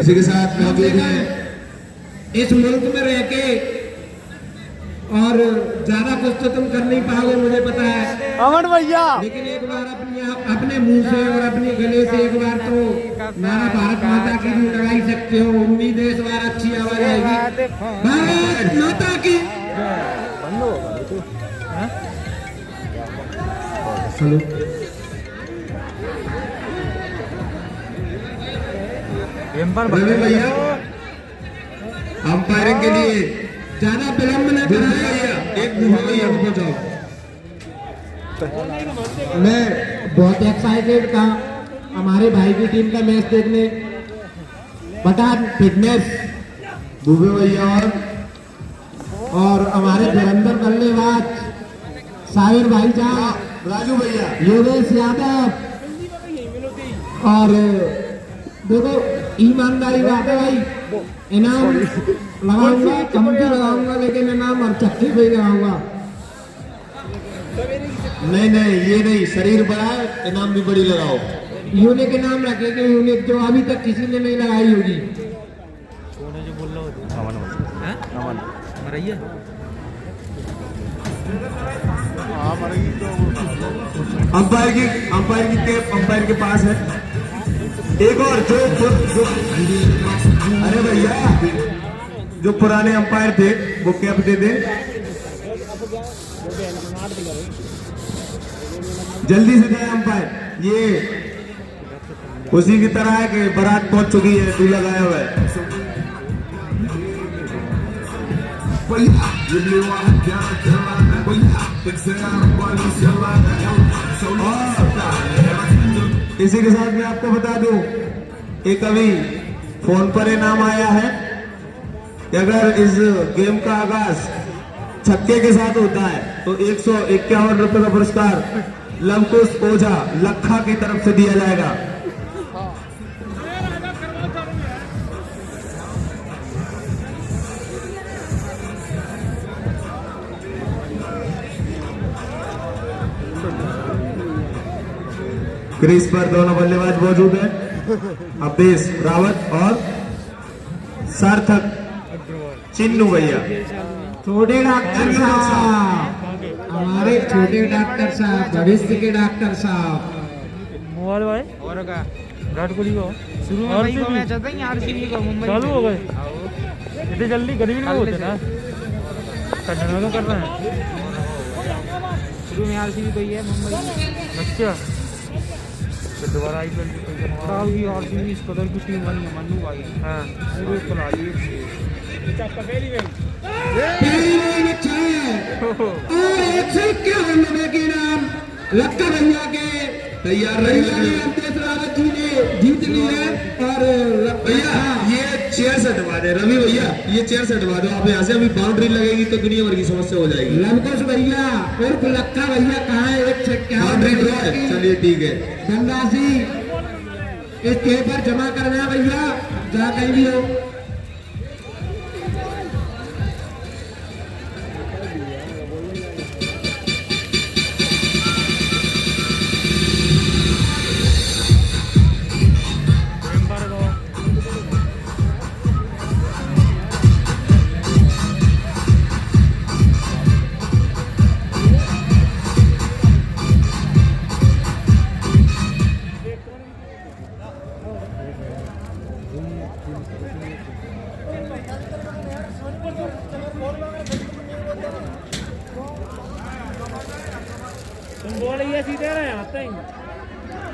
इसी के साथ मौजूद है इस मुल्क में रह के, और ज्यादा कुछ तो तुम कर नहीं पाओगे मुझे पता है अमन भैया, लेकिन एक बार अपने मुंह से और अपने गले से एक बार तो नारा भारत माता की भी लगाई सकते हो। उम्मीद है इस बार अच्छी आवाज आएगी। भारत माता की। रवि भैया अंपायरिंग के लिए ज्यादा विलंब न कराएं, एक भैया को जाओ। मैं बहुत एक्साइटेड था हमारे भाई की टीम का मैच देखने। पठान फिटनेस भूवे भैया और हमारे धुरंधर बल्लेबाज साहिर भाईजान, राजू भैया, योगेश यादव, और देखो ईमानदारी बात है भाई, इनाम लगाऊंगा कम भी लगाऊंगा लेकिन इनाम और चक्की भी लगाऊंगा। नहीं ये नहीं, शरीर बड़ा है इनाम भी बड़ी लगाओ। यूनिक इनाम रखेंगे, यूनिक जो अभी तक किसी ने नहीं लगाई होगी। अंपायर के पास है एक और जो अरे भैया जो पुराने अंपायर थे वो कैप दे दे जल्दी से जाए अंपायर। ये उसी की तरह है कि बारात पहुंच चुकी है, दूल्हा गाया हुआ है। इसी के साथ मैं आपको बता दूं, एक अभी फोन पर इनाम आया है कि अगर इस गेम का आगाज छक्के के साथ होता है तो 151 रुपए का पुरस्कार लंकुश ओझा लखा की तरफ से दिया जाएगा। क्रीज पर दोनों बल्लेबाज मौजूद हैं, अवधेश रावत और सार्थक चिन्नू भैया। छोटे डॉक्टर साहब, हमारे छोटे डॉक्टर साहब, भविष्य के डॉक्टर साहब। मोबाइल भाई और का विराट कोहली को शुरू में भाई को मैच आता है आरसीबी का मुंबई चालू हो गए इतने जल्दी गर्मी में होते ना कंटिन्यू तो कर रहे हैं। शुरू में आरसीबी को ही है मुंबई। अच्छा तो दोबारा आईपीएल की आरसीबी इस कदर की टीम बनी है मन्नू भाई। हां पूरे खिलाड़ी पहली और 151 के नाम लक्का भैया के तैयार रावत जी ने जीत ली है। और भैया ये चेयर से हटवा दे, रवि भैया ये चेयर से हटवा दो आप यहाँ से, अभी बाउंड्री लगेगी तो दुनिया भर की समस्या हो जाएगी। लंकुश भैया उर्फ लक्का भैया कहाँ है? 151 ड्रॉ है। चलिए ठीक है, धनराशि इस के पर जमा करना भैया, जहाँ कहीं भी हो।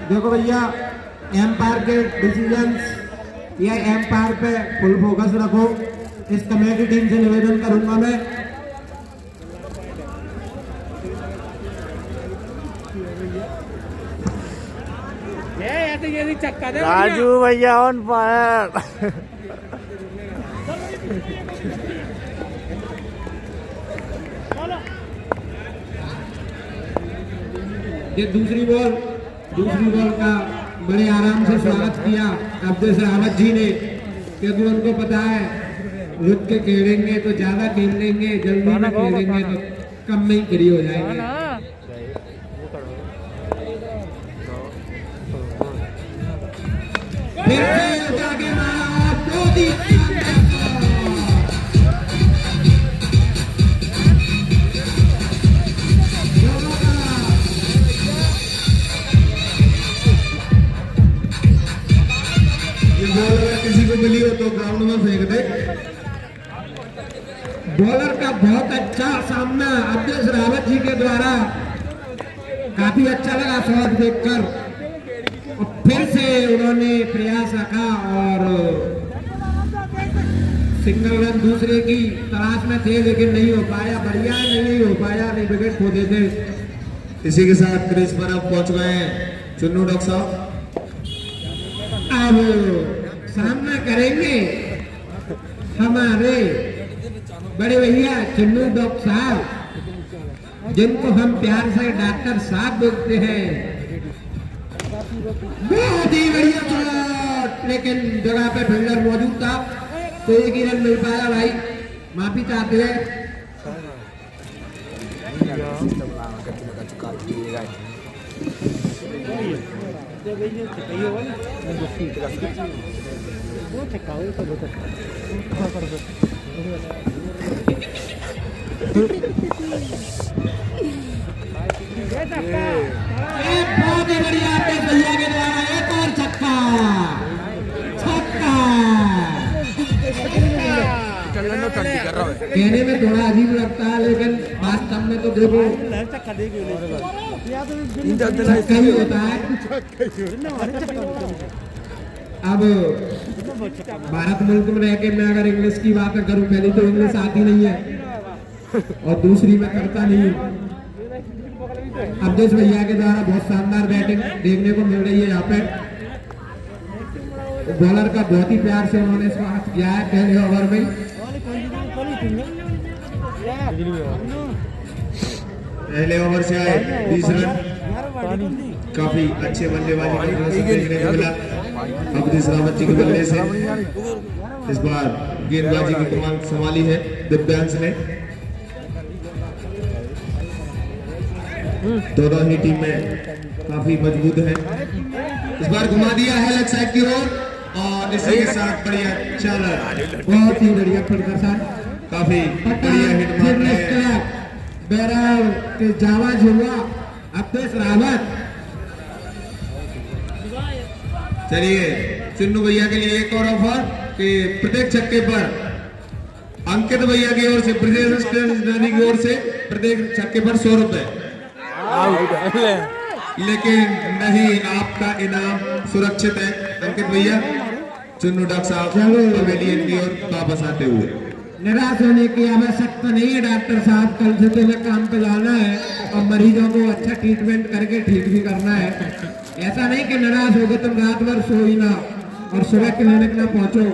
देखो भैया एम्पायर के डिसीजंस या एम्पायर पे फुल फोकस रखो। इस कमेटी टीम से निवेदन करूंगा मैं। राजू भैया ऑन फायर। ये दूसरी बॉल का बड़े आराम से स्वागत किया अवधेश रावत जी ने, क्योंकि उनको पता है रुक के खेलेंगे तो ज्यादा खेल लेंगे, जल्दी में खेलेंगे तो कम में ही फ्री हो जाएंगे। फिर बहुत ही ये बॉल अगर किसी को मिली हो तो ग्राउंड में फेंक दे। बॉलर का बहुत अच्छा सामना अवधेश रावत जी के द्वारा, काफी अच्छा लगा शॉट देखकर। और फिर से उन्होंने प्रयास रखा और सिंगल रन दूसरे की तलाश में थे, लेकिन नहीं हो पाया। बढ़िया नहीं हो पाया, नहीं विकेट खो देते। इसी के साथ क्रीज पर अब पहुंच गए हैं चुन्नू डॉक्टर साहब। अब सामना करेंगे हमारे बड़े भैया चुन्नू डॉक्टर साहब, जिनको हम प्यार से डॉक्टर साहब बोलते हैं। बहुत ही बढ़िया शॉट, लेकिन जगह पे फील्डर मौजूद था तो एक ही रन मिल पाया। भाई माफी चाहते हैं। बहुत ही बढ़िया आपके भैया के द्वारा एक और छक्का। कहने में थोड़ा अजीब लगता है, लेकिन वास्तव में तो देखो छक्का ही होता है। अब भारत मुल्क में रह के मैं अगर इंग्लिश की बात करूं, पहली तो इंग्लिश आती नहीं है और दूसरी मैं करता नहीं हूं। अवधेश भैया के द्वारा बहुत शानदार बैटिंग देखने को मिल रही है। यहाँ पे बॉलर का बहुत ही प्यार से उन्होंने स्वागत किया है पहले ओवर में। पहले ओवर से आए 20 रन, काफी अच्छे बल्लेबाजी देखने को मिला अवधेश रावत जी के बल्ले से। इस बार गेंदबाजी की कमान संभाली है दिव्यांश ने। दोनों ही टीम में काफी मजबूत है। इस बार घुमा दिया है लेग साइड की ओर और इसी के साथ बढ़िया चल, बहुत ही बढ़िया प्रदर्शन। काफी बढ़िया हिट मार रहे हैं। बैरल के जावा झुआ अवधेश रावत। चलिए चुन्नू भैया के लिए एक और ऑफर कि प्रत्येक छक्के पर अंकित भैया की ओर से, ब्रजेश की ओर से प्रत्येक छक्के पर 100 रुपए। लेकिन नहीं, आपका इनाम सुरक्षित है अंकित भैया। चुन्नू डॉक्टर साहब पवेलियन की ओर वापस आते हुए। निराश होने की आवश्यकता नहीं है डॉक्टर साहब, कल से तुम्हें काम पे जाना है और मरीजों को अच्छा ट्रीटमेंट करके ठीक भी करना है। ऐसा नहीं कि निराश हो गए तुम रात भर सो ही ना और सुबह क्लिनिक ना पहुंचो।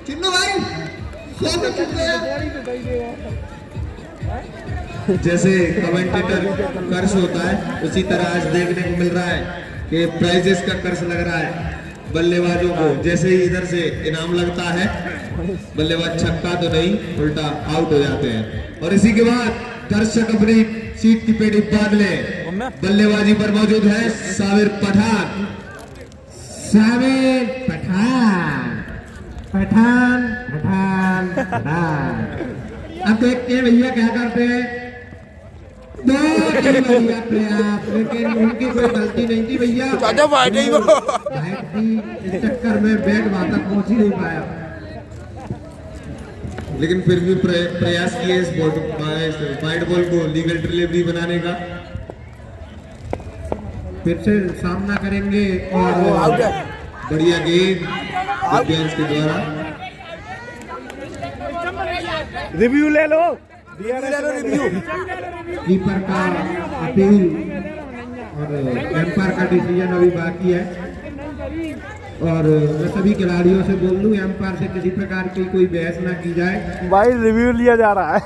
चिन्नू भाई जैसे कमेंटेटर कर्ज होता है, उसी तरह आज देखने को मिल रहा है कि प्राइजेस का कर्ज लग रहा है बल्लेबाजों को। जैसे ही इधर से इनाम लगता है, बल्लेबाज छक्का तो नहीं उल्टा आउट हो जाते हैं। और इसी के बाद दर्शक अपनी सीट की पेटी बांध ले। बल्लेबाजी पर मौजूद है साबिर पठान। साबिर पठान, पठान पठान पठान। अब देखते हैं भैया क्या करते हैं। बढ़िया प्रयास, लेकिन उनकी कोई गलती नहीं थी भैया। इस चक्कर में बैट वहां तक पहुंच ही नहीं पाया, लेकिन फिर भी प्रयास किए इस वाइड बॉल को लीगल डिलीवरी बनाने का। फिर से सामना करेंगे और बढ़िया गेंद दिव्यांश के द्वारा। रिव्यू ले लो, रिव्यू। कीपर का अपील और एम्पायर का डिसीजन अभी बाकी है। और मैं सभी खिलाड़ियों से बोल दूं, एम्पायर से किसी प्रकार की कोई बहस ना की जाए। भाई रिव्यू लिया जा रहा है।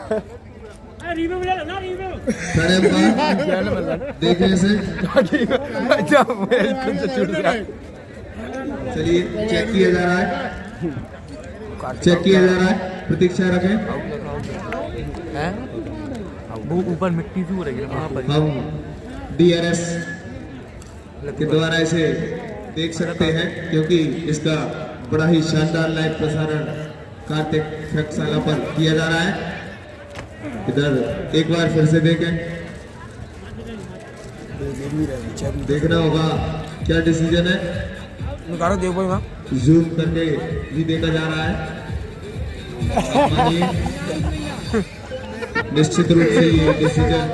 देखने से चलिए चेक किया जा रहा है, चेक किया जा रहा है। प्रतीक्षा रखें। वो ऊपर मिट्टी से हो रही है वहाँ पर। हम DRS के द्वारा इसे देख सकते हैं, क्योंकि इसका बड़ा ही शानदार लाइव प्रसारण कार्तिक फैक्टशाला पर किया जा रहा है। इधर एक बार फिर से देखें, देखना होगा क्या डिसीजन है। जूम करके भी देखा जा रहा है। निश्चित रूप से ये डिसीजन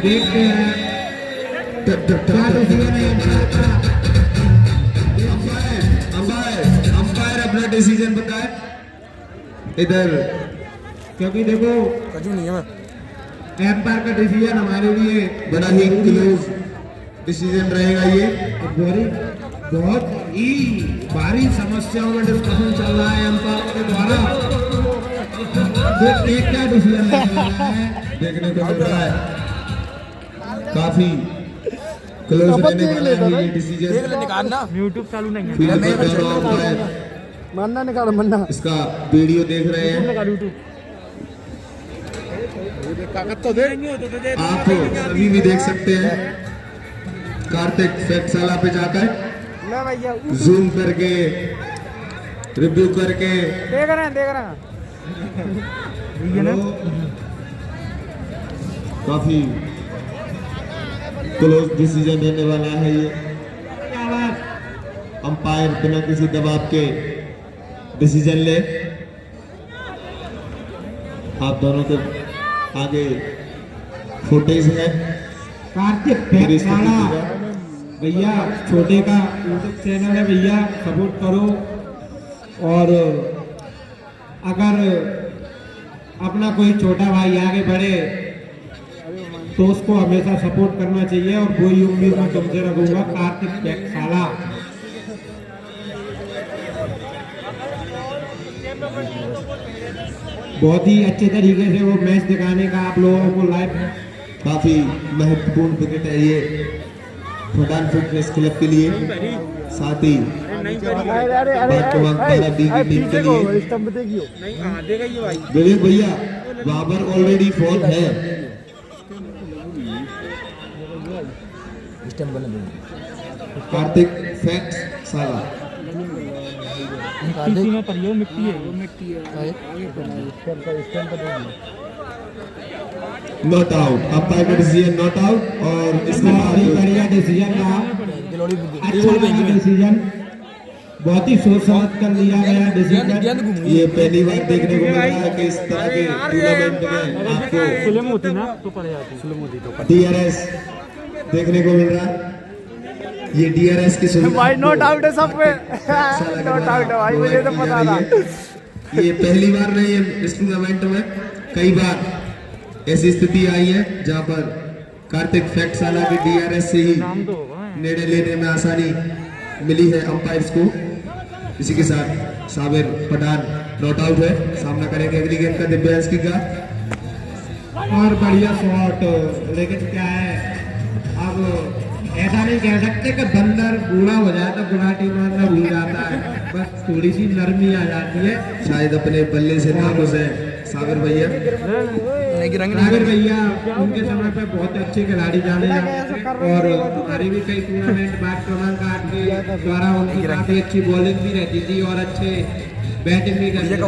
देखते हैं अंपायर अपना डिसीजन बताए इधर, क्योंकि देखो एम्पायर का डिसीजन हमारे लिए बड़ा ही क्लोज डिसीजन रहेगा। ये बहुत ही भारी समस्याओं में डिस्कशन चल रहा है एम्पायर के द्वारा। एक क्या डिसीजन देखने को मिल रहा है, काफी क्लोज रहने वाला है ये डिसीजन। यूट्यूब चालू नहीं है, मन्ना निकाल मन्ना। इसका वीडियो देख रहे हैं आप सभी भी देख सकते हैं। कार्तिक फैक्टशाला पे जाकर जूम करके रिव्यू करके देख रहे हैं काफी क्लोज डिसीजन रहने वाला है ये। अंपायर बिना किसी दबाव के डिसीजन ले। आप दोनों के आगे फुटेज है। कार्तिक फैक्टशाला भैया, छोटे का यूट्यूब चैनल है भैया, सपोर्ट करो। और अगर अपना कोई छोटा भाई आगे बढ़े तो उसको हमेशा सपोर्ट करना चाहिए। और वही उम्मीद मैं तुमसे रखूंगा। कार्तिक फैक्टशाला बहुत ही अच्छे तरीके से वो मैच दिखाने का आप लोगों को लाइव। काफी महत्वपूर्ण विकेट है ये पठान फिटनेस क्लब के लिए, साथ ही टीम के लिए। विवेक भैया, बाबर ऑलरेडी फॉल है। कार्तिक फैक्टशाला मिट्टी में पड़ी है, मिट्टी है। नॉट आउट, अंपायर का डिसीजन नॉट आउट। और इसका बढ़िया डिसीजन रहा, अच्छा डिसीजन, बहुत ही सोच समझ कर लिया गया डिसीजन। ये पहली बार देखने को मिल रहा है कि इस तरह के टूर्नामेंट में आपको फिल्म होती ना तो पड़ जाती, फिल्म होती तो DRS देखने को मिल रहा है। ये DRS की सुविधा भाई नोट आउट है सब पे, नोट आउट है भाई, मुझे तो पता था। ये पहली बार नहीं है इस टूर्नामेंट में, कई बार ऐसी स्थिति आई है जहां पर कार्तिक फैक्टशाला की DRS से ही निर्णय लेने में आसानी मिली है अंपायर्स को। इसी के साथ साबिर पठान नॉट आउट है, सामना करेंगे अगली गेंद का दिव्यांश का। और बढ़िया शॉट, लेकिन क्या है, अब ऐसा नहीं कह सकते कि बंदर बूढ़ा हो जाए तो गुलाटी मारना भूल जाता है, बस थोड़ी सी नरमी आ जाती है। शायद अपने बल्ले से नाखुश है साबिर भैया। साबिर भैया उनके समय पे बहुत अच्छे खिलाड़ी जाने जाते हैं और हमारी भी कई टूर्नामेंट बाद क्रमांक 8 के द्वारा उनकी काफी अच्छी बॉलिंग भी रहती थी और अच्छे बैटिंग भी करते थे।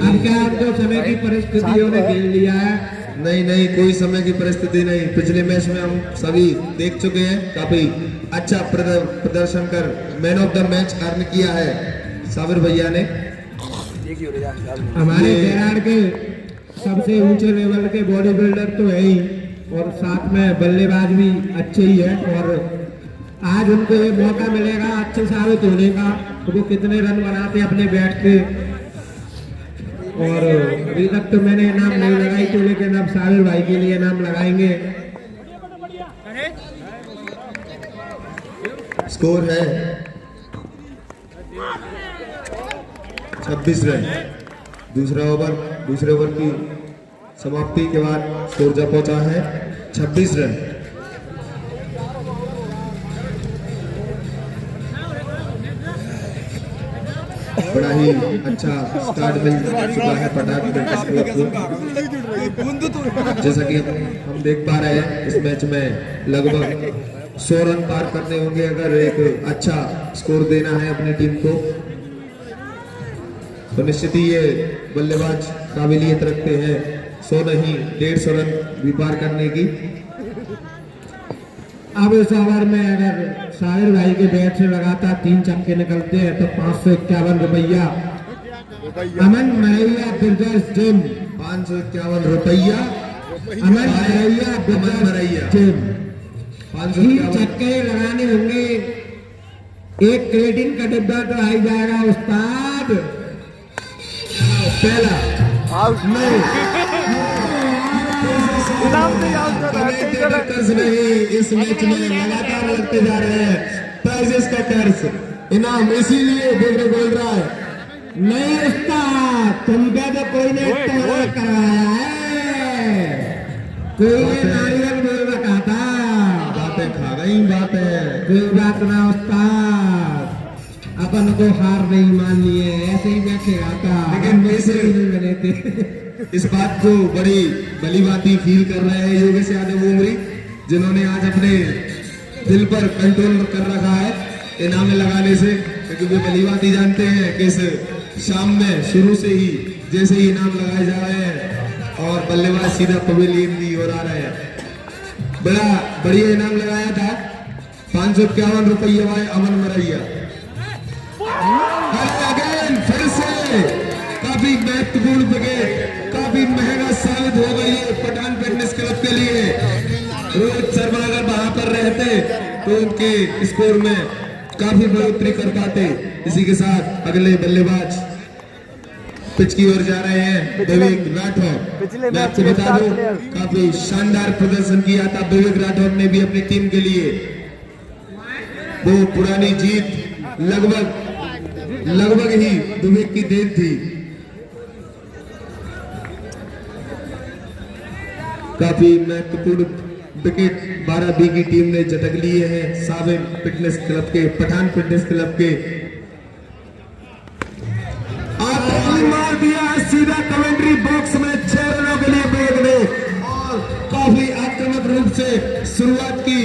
अब क्या उनको समय की परिस्थितियों ने खेल लिया है। नहीं, कोई समय की परिस्थिति नहीं। पिछले मैच में हम सभी देख चुके हैं, काफी अच्छा प्रदर्शन कर man of the match earn किया है साबिर भैया ने। हमारे बिहार के सबसे ऊंचे लेवल के बॉडी बिल्डर तो है ही और साथ में बल्लेबाज भी अच्छे ही है। और आज उनको ये मौका मिलेगा अच्छे साबित होने का, तो वो कितने रन बनाते अपने बैट पे। और अभी तक तो मैंने इनाम नहीं लगाई थी, लेकिन अब साबिर भाई के लिए इनाम लगाएंगे। स्कोर है 26 रन। दूसरे ओवर की समाप्ति के बाद स्कोर जा पहुंचा है 26 रन। बड़ा ही अच्छा स्टार्ट मिल चुका है पठान फिटनेस क्लब को। जैसा कि हम देख पा रहे हैं इस मैच में लगभग 100 रन पार करने होंगे अगर एक अच्छा स्कोर देना है अपनी टीम को, तो निश्चित ही ये बल्लेबाज काबिलियत रखते हैं 100 नहीं 150 रन भी पार करने की। अब इस ओवर में अगर साहिर भाई के बैट से लगातार 3 छक्के निकलते हैं तो 551 रुपया अमन मरैया बिरजर्स टीम, 551 रुपया अमन मरैया बिरजर्स टीम 3 छक्के लगाने होंगे। एक क्रेडिट का डिब्बा तो आ ही जाएगा उस्ताद। पहला आउट इनाम से कर्ज नहीं, इस मैच में लगातार लगते जा रहे हैं प्राइजेस का कर्ज इनाम, इसीलिए बेबे बोल रहा है नहीं उस्ताद, तुमको तो कोई ने इस्तेमाल करवाया है, कोई ने नारियल बोल रखा था। बातें खा गई बातें, कोई बात ना उस्ताद, अपन को हार नहीं माननी है, ऐसे ही मैं खेला था लेकिन वैसे नहीं बने थे। इस बात को बड़ी भली भांति फील कर रहे हैं योगेश यादव उमरी, जिन्होंने आज अपने दिल पर कंट्रोल कर रखा है इनामे लगाने से, क्योंकि वे भली भांति जानते हैं कि इस शाम में शुरू से ही जैसे ही इनाम लगाए जा रहे हैं और बल्लेबाज सीधा पवेलियन की ओर आ रहे हैं। बड़ा बढ़िया इनाम लगाया था 551 रुपया भाई अमन मरैया। फिर से काफी महत्वपूर्ण विकेट, काफी महंगा साबित हो गई है पठान फिटनेस क्लब के लिए। रोहित शर्मा अगर वहां पर रहते तो उनके स्कोर में काफी बढ़ोतरी कर पाते। इसी के साथ अगले बल्लेबाज पिच की ओर जा रहे हैं विवेक राठौर। मैं आपको बता दूं काफी शानदार प्रदर्शन किया था विवेक राठौर ने भी अपनी टीम के लिए। वो पुरानी जीत लगभग ही विवेक की देन थी। काफी महत्वपूर्ण विकेट 12B की टीम ने झटक लिए हैं साबिन फिटनेस क्लब के, पठान फिटनेस क्लब के। मार दिया सीधा कमेंट्री बॉक्स में 6 रनों के लिए बैग ने, और काफी आक्रामक रूप से शुरुआत की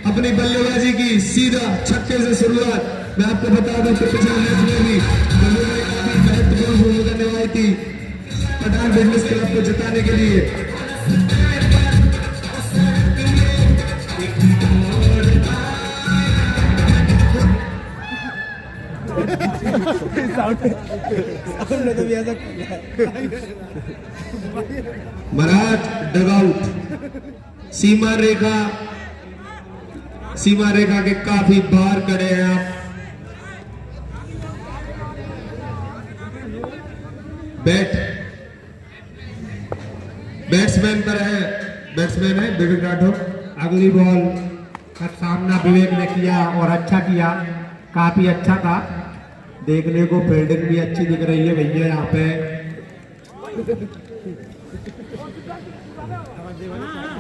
अपनी बल्लेबाजी की, सीधा छक्के से शुरुआत। मैं आपको बता दूं कि पिछले मैच में भी काफी महत्वपूर्ण भूमिका निभाई थी पठान फिटनेस क्लब को जिताने के लिए। महाराज डगआउट सीमा रेखा के काफी बाहर खड़े हैं आप। बैट्समैन है विवेक राठौर। अगली बॉल का सामना विवेक ने किया और अच्छा किया, काफी अच्छा था देखने को, फील्डिंग भी अच्छी दिख रही है भैया यहाँ पे।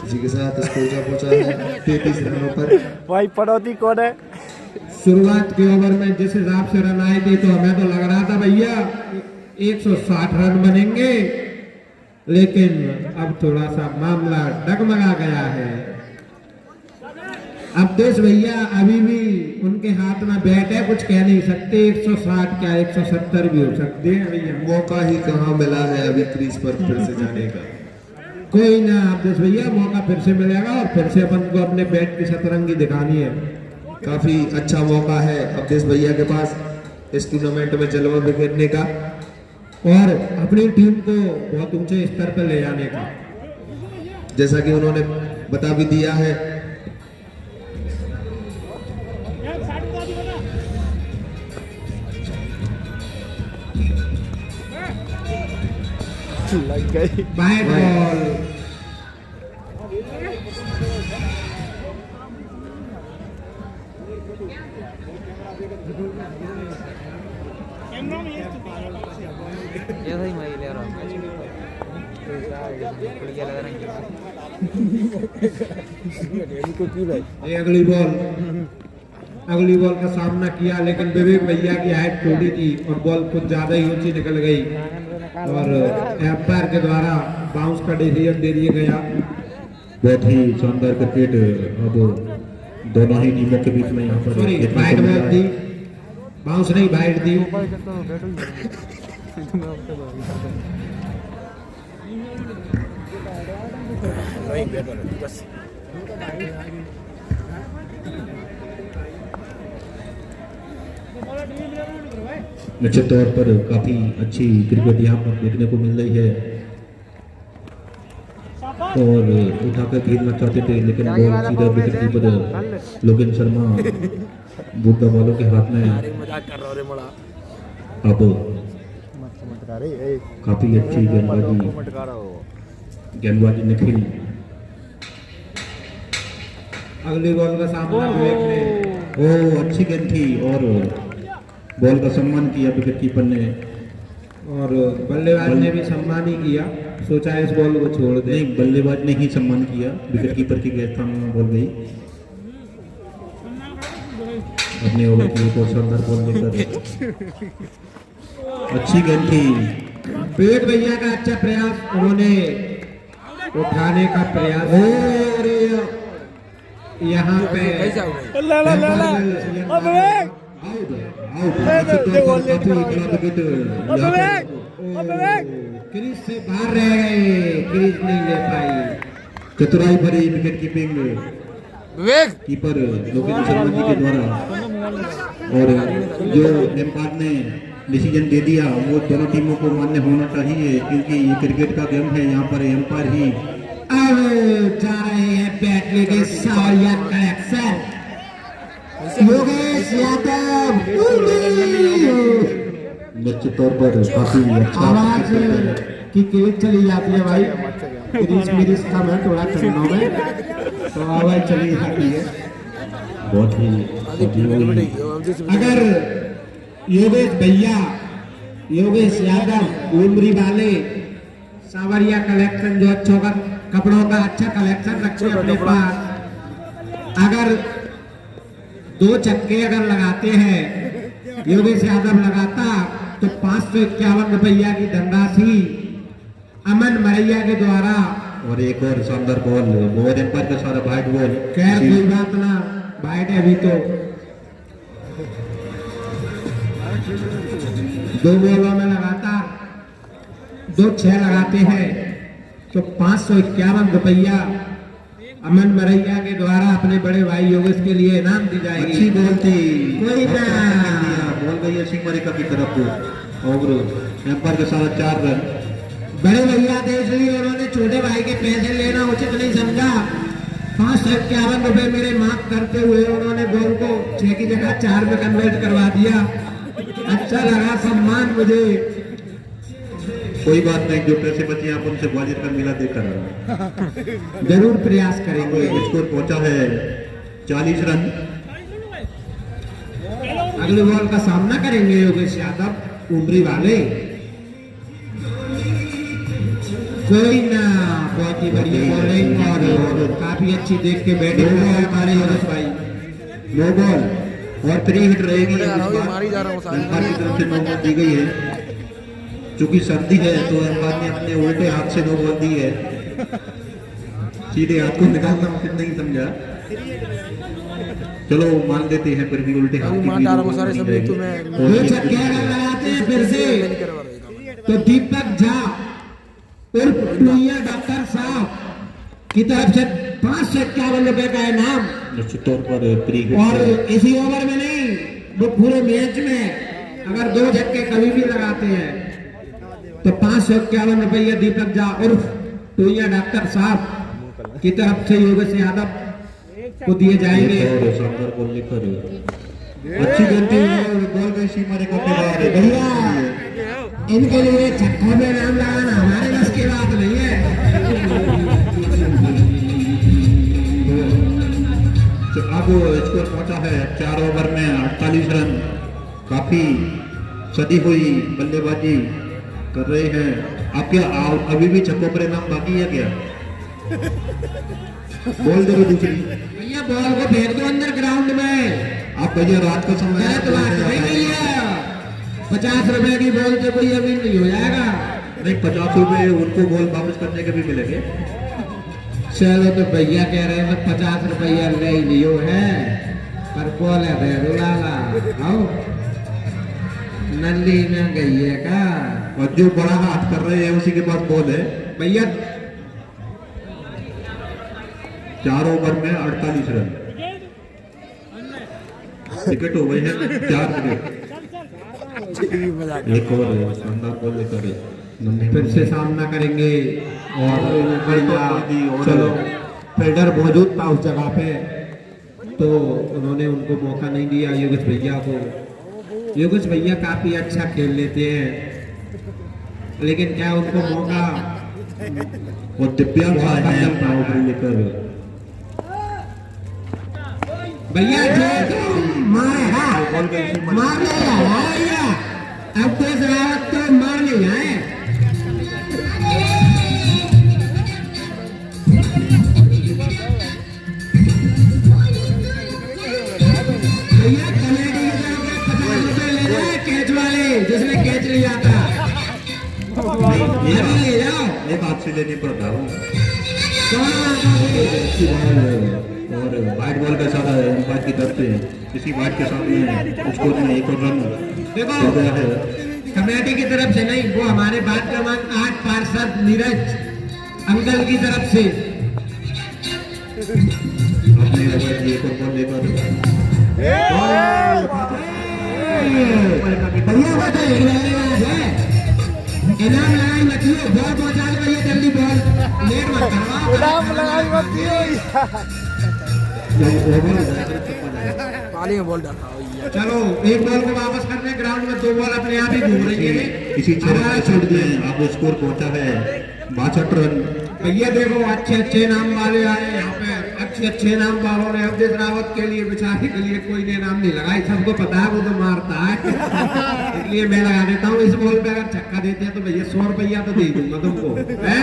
इसी के साथ स्कोर पहुंचा है 33 रनों पर। भाई पड़ोसी कौन है? शुरुआत के ओवर में जिस हिसाब से रन आए थे तो हमें तो लग रहा था भैया 160 रन बनेंगे, लेकिन अब थोड़ा सा मामला डगमगा गया है। अब देश भैया अभी भी उनके हाथ में बैट है, कुछ कह नहीं सकते। 160 क्या 170 भी हो सकते हैं भैया। मौका ही कहाँ मिला है अभी क्रीज पर फिर से जाने का। कोई ना अवधेश भैया, मौका फिर से मिलेगा और फिर से अपन को अपने बैट की सतरंगी दिखानी है। काफी अच्छा मौका है अवधेश भैया के पास इस टूर्नामेंट में जलवा बिखेरने का और अपनी टीम को बहुत ऊंचे स्तर पर ले जाने का, जैसा कि उन्होंने बता भी दिया है। लग गई बैट बॉल। अगली बॉल का सामना किया, लेकिन विवेक भैया की हाइट थोड़ी थी और बॉल कुछ ज्यादा ही ऊंची निकल गई। और एम्पायर के द्वारा बाउंस का डिसीजन दे दिया गया। बहुत ही शानदार क्रिकेट अब दोनों ही टीमों के बीच में यहाँ पर सॉरी देखने को वाइड मिल बॉल रहा दी, है। बाउंस नहीं वाइड दी। निश्चित तौर पर काफी अच्छी क्रिकेट यहाँ पर देखने को मिल रही है और उठाकर खेलना चाहते थे लेकिन बॉल सीधा विकेट कीपर लोकेन शर्मा बुद्धा वालों के हाथ में अब काफी अच्छी गेंदबाजी निखिल अगली बॉल का सामना विवेक ने ओ अच्छी गेंद थी और बॉल का सम्मान किया विकेट कीपर ने और बल्लेबाज ने भी सम्मान ही किया, सोचा इस बॉल को छोड़ दे। नहीं बल्लेबाज ने ही सम्मान किया, विकेट कीपर की गेंद सामने बॉल गई। अपने ओवर की एक और शानदार बॉल लेकर अच्छी गेंद थी। विवेक भैया का अच्छा प्रयास, उन्होंने उठाने का प्रयास और यहाँ पे क्रीज से बाहर रह गए, क्रीज नहीं ले पाई। चतुराई भरी wicket keeping keeper Loken Sharma ji के द्वारा और जो एम्पायर ने डिसीजन दे दिया वो दोनों टीमों को मान्य होना चाहिए क्योंकि ये क्रिकेट का गेम है। यहाँ पर एम्पायर ही अब जा रहे हैं बैट लेके सावरिया कलेक्शन, योगेश यादव। निश्चित तौर पर काफी अच्छा आवाज की क्लिक चली जाती है भाई, क्रीज मिरीज कम है थोड़ा चरणों में, तो आवाज चली जाती है। बहुत ही अगर योगेश भैया, योगेश यादव उमरी वाले सावरिया कलेक्शन जो अच्छों का कपड़ों का अच्छा कलेक्शन रखते हैं अपने पास, अगर 2 छक्के अगर लगाते हैं योगेश यादव लगाता तो 551 रुपया की धनराशि अमन मरैया के द्वारा। और एक और शानदार बॉल और एम्पायर का सारा वाइड बॉल। खैर कोई बात ना, वाइड है अभी तो 2 बॉलों में लगातार 2 6 लगाते हैं तो 551 रुपया अमन मरैया के द्वारा अपने बड़े भाई योगेश के लिए इनाम दी जाएगी। अच्छी बॉल थी, कोई ना बॉल गई है सिंह मरिका की तरफ और एम्पायर के साथ 4 रन। बड़े भैया थे इसलिए उन्होंने छोटे भाई के पैसे लेना उचित नहीं समझा। 551 रुपए मेरे माफ करते हुए उन्होंने बॉल को 6 की जगह 4 में कन्वर्ट करवा दिया। अच्छा लगा, सम्मान मुझे। कोई बात नहीं, जो पैसे बचे आप उनसे ग्वालियर का मेला देकर जरूर प्रयास करेंगे। स्कोर पहुंचा है 40 रन। अगले बॉल का सामना करेंगे योगेश यादव उमरी वाले। कोई ना, बहुत ही बढ़िया बॉलिंग और काफी अच्छी देख के बैटिंग कर रहे हैं हमारे योगेश भाई। नो बॉल और 3 हिट रहेगी। एम्पायर की तरफ से नो बॉल दी गई है। चूंकि सर्दी है तो एम्पायर ने अपने उल्टे हाथ से नो बॉल दी है, सीधे हाथ को निकालना उचित नहीं समझा। चलो मान देते हैं, फिर भी उल्टे हाथ की भी सारे सबूत तुम्हें 2 छक्के अगर लगाते हैं फिर से तो दीपक झा उर्फ टूइया डॉक्टर साहब की तरफ से 551 रुपए का इनाम। निश्चित तौर पर प्री हिट और इसी ओवर में नहीं, वो पूरे मैच में अगर 2 छक्के कभी भी लगाते हैं तो 551 रुपया दीपक झा उर्फ टूइया डॉक्टर साहब की तरफ से योगेश यादव को दिए जाएंगे। शानदार बॉल लेकर अच्छी गेंद थी और बॉल गई सीमा रेखा के बाहर। भैया इनके लिए छक्कों में नाम लगाना हमारे बस की बात नहीं है। अब स्कोर पहुंचा है 4 ओवर में 48 रन। काफी सदी हुई बल्लेबाजी कर रहे हैं। आपके अभी भी छक्कों पर इनाम बाकी है क्या? बॉल दे दूसरी। भैया बॉल को फेंक दो अंदर ग्राउंड में। आप भैया रात का समय गलत बात नहीं भैया, 50 रुपए की बॉल से कोई अभी नहीं हो जाएगा। नहीं 50 रुपए उनको बॉल वापस करने के भी मिलेंगे। चलो तो भैया कह रहे हैं 50 रुपया ले लियो है पर कॉल है लाला आओ नली में गई है का। और जो बड़ा हाथ कर रहे हैं उसी के पास बॉल है भैया। 4 ओवर में 48 रन विकेट हो गए हैं 4 विकेट। एक और शानदार बॉल लेकर फिर से सामना करेंगे और भैया चलो फील्डर मौजूद था उस जगह पे तो उन्होंने उनको मौका नहीं दिया योगेश भैया को। योगेश भैया काफी अच्छा खेल लेते हैं लेकिन क्या उनको मौका वो दिव्यांग है अपना लेकर भैया मार ले अब तेज रावत तो मार नहीं आए। भैया कमेटी की तरफ से 50 रुपए ले जाए कैच वाले जिसने कैच नहीं आता ये भी ले जाओ। एक हाथ से लेने पर था और वाइट बॉल का सारा अंपायर की तरफ से किसी वाइट के सामने स्कोर में एक और रन देखो गया है। कमेटी की तरफ से नहीं वो हमारे बात क्रमांक 8 पार्षद नीरज अंकल की तरफ से अपने एक और बॉल लेकर भैया बता इनाम लगाई मत लो बॉल पहुंचा दो भैया जल्दी बॉल लेट मत करवाओ। इनाम लगाई मत दियो पानी में बॉल डालता हूं। चलो एक बॉल को वापस करने ग्राउंड में 2 बॉल अपने आप ही घूम रही है। इसी छक्के छोड़ दिए आप स्कोर पहुंचा है 62 रन। भैया देखो अच्छे नाम वाले आए यहाँ पे अच्छे नाम वालों ने अवधेश रावत के लिए बेचारे के लिए कोई ने नाम नहीं लगाई। सबको पता है वो तो मारता है इसलिए मैं लगा देता हूँ। इस बॉल पे अगर छक्का देते हैं तो भैया 100 रुपया तो दे दूंगा तुमको है।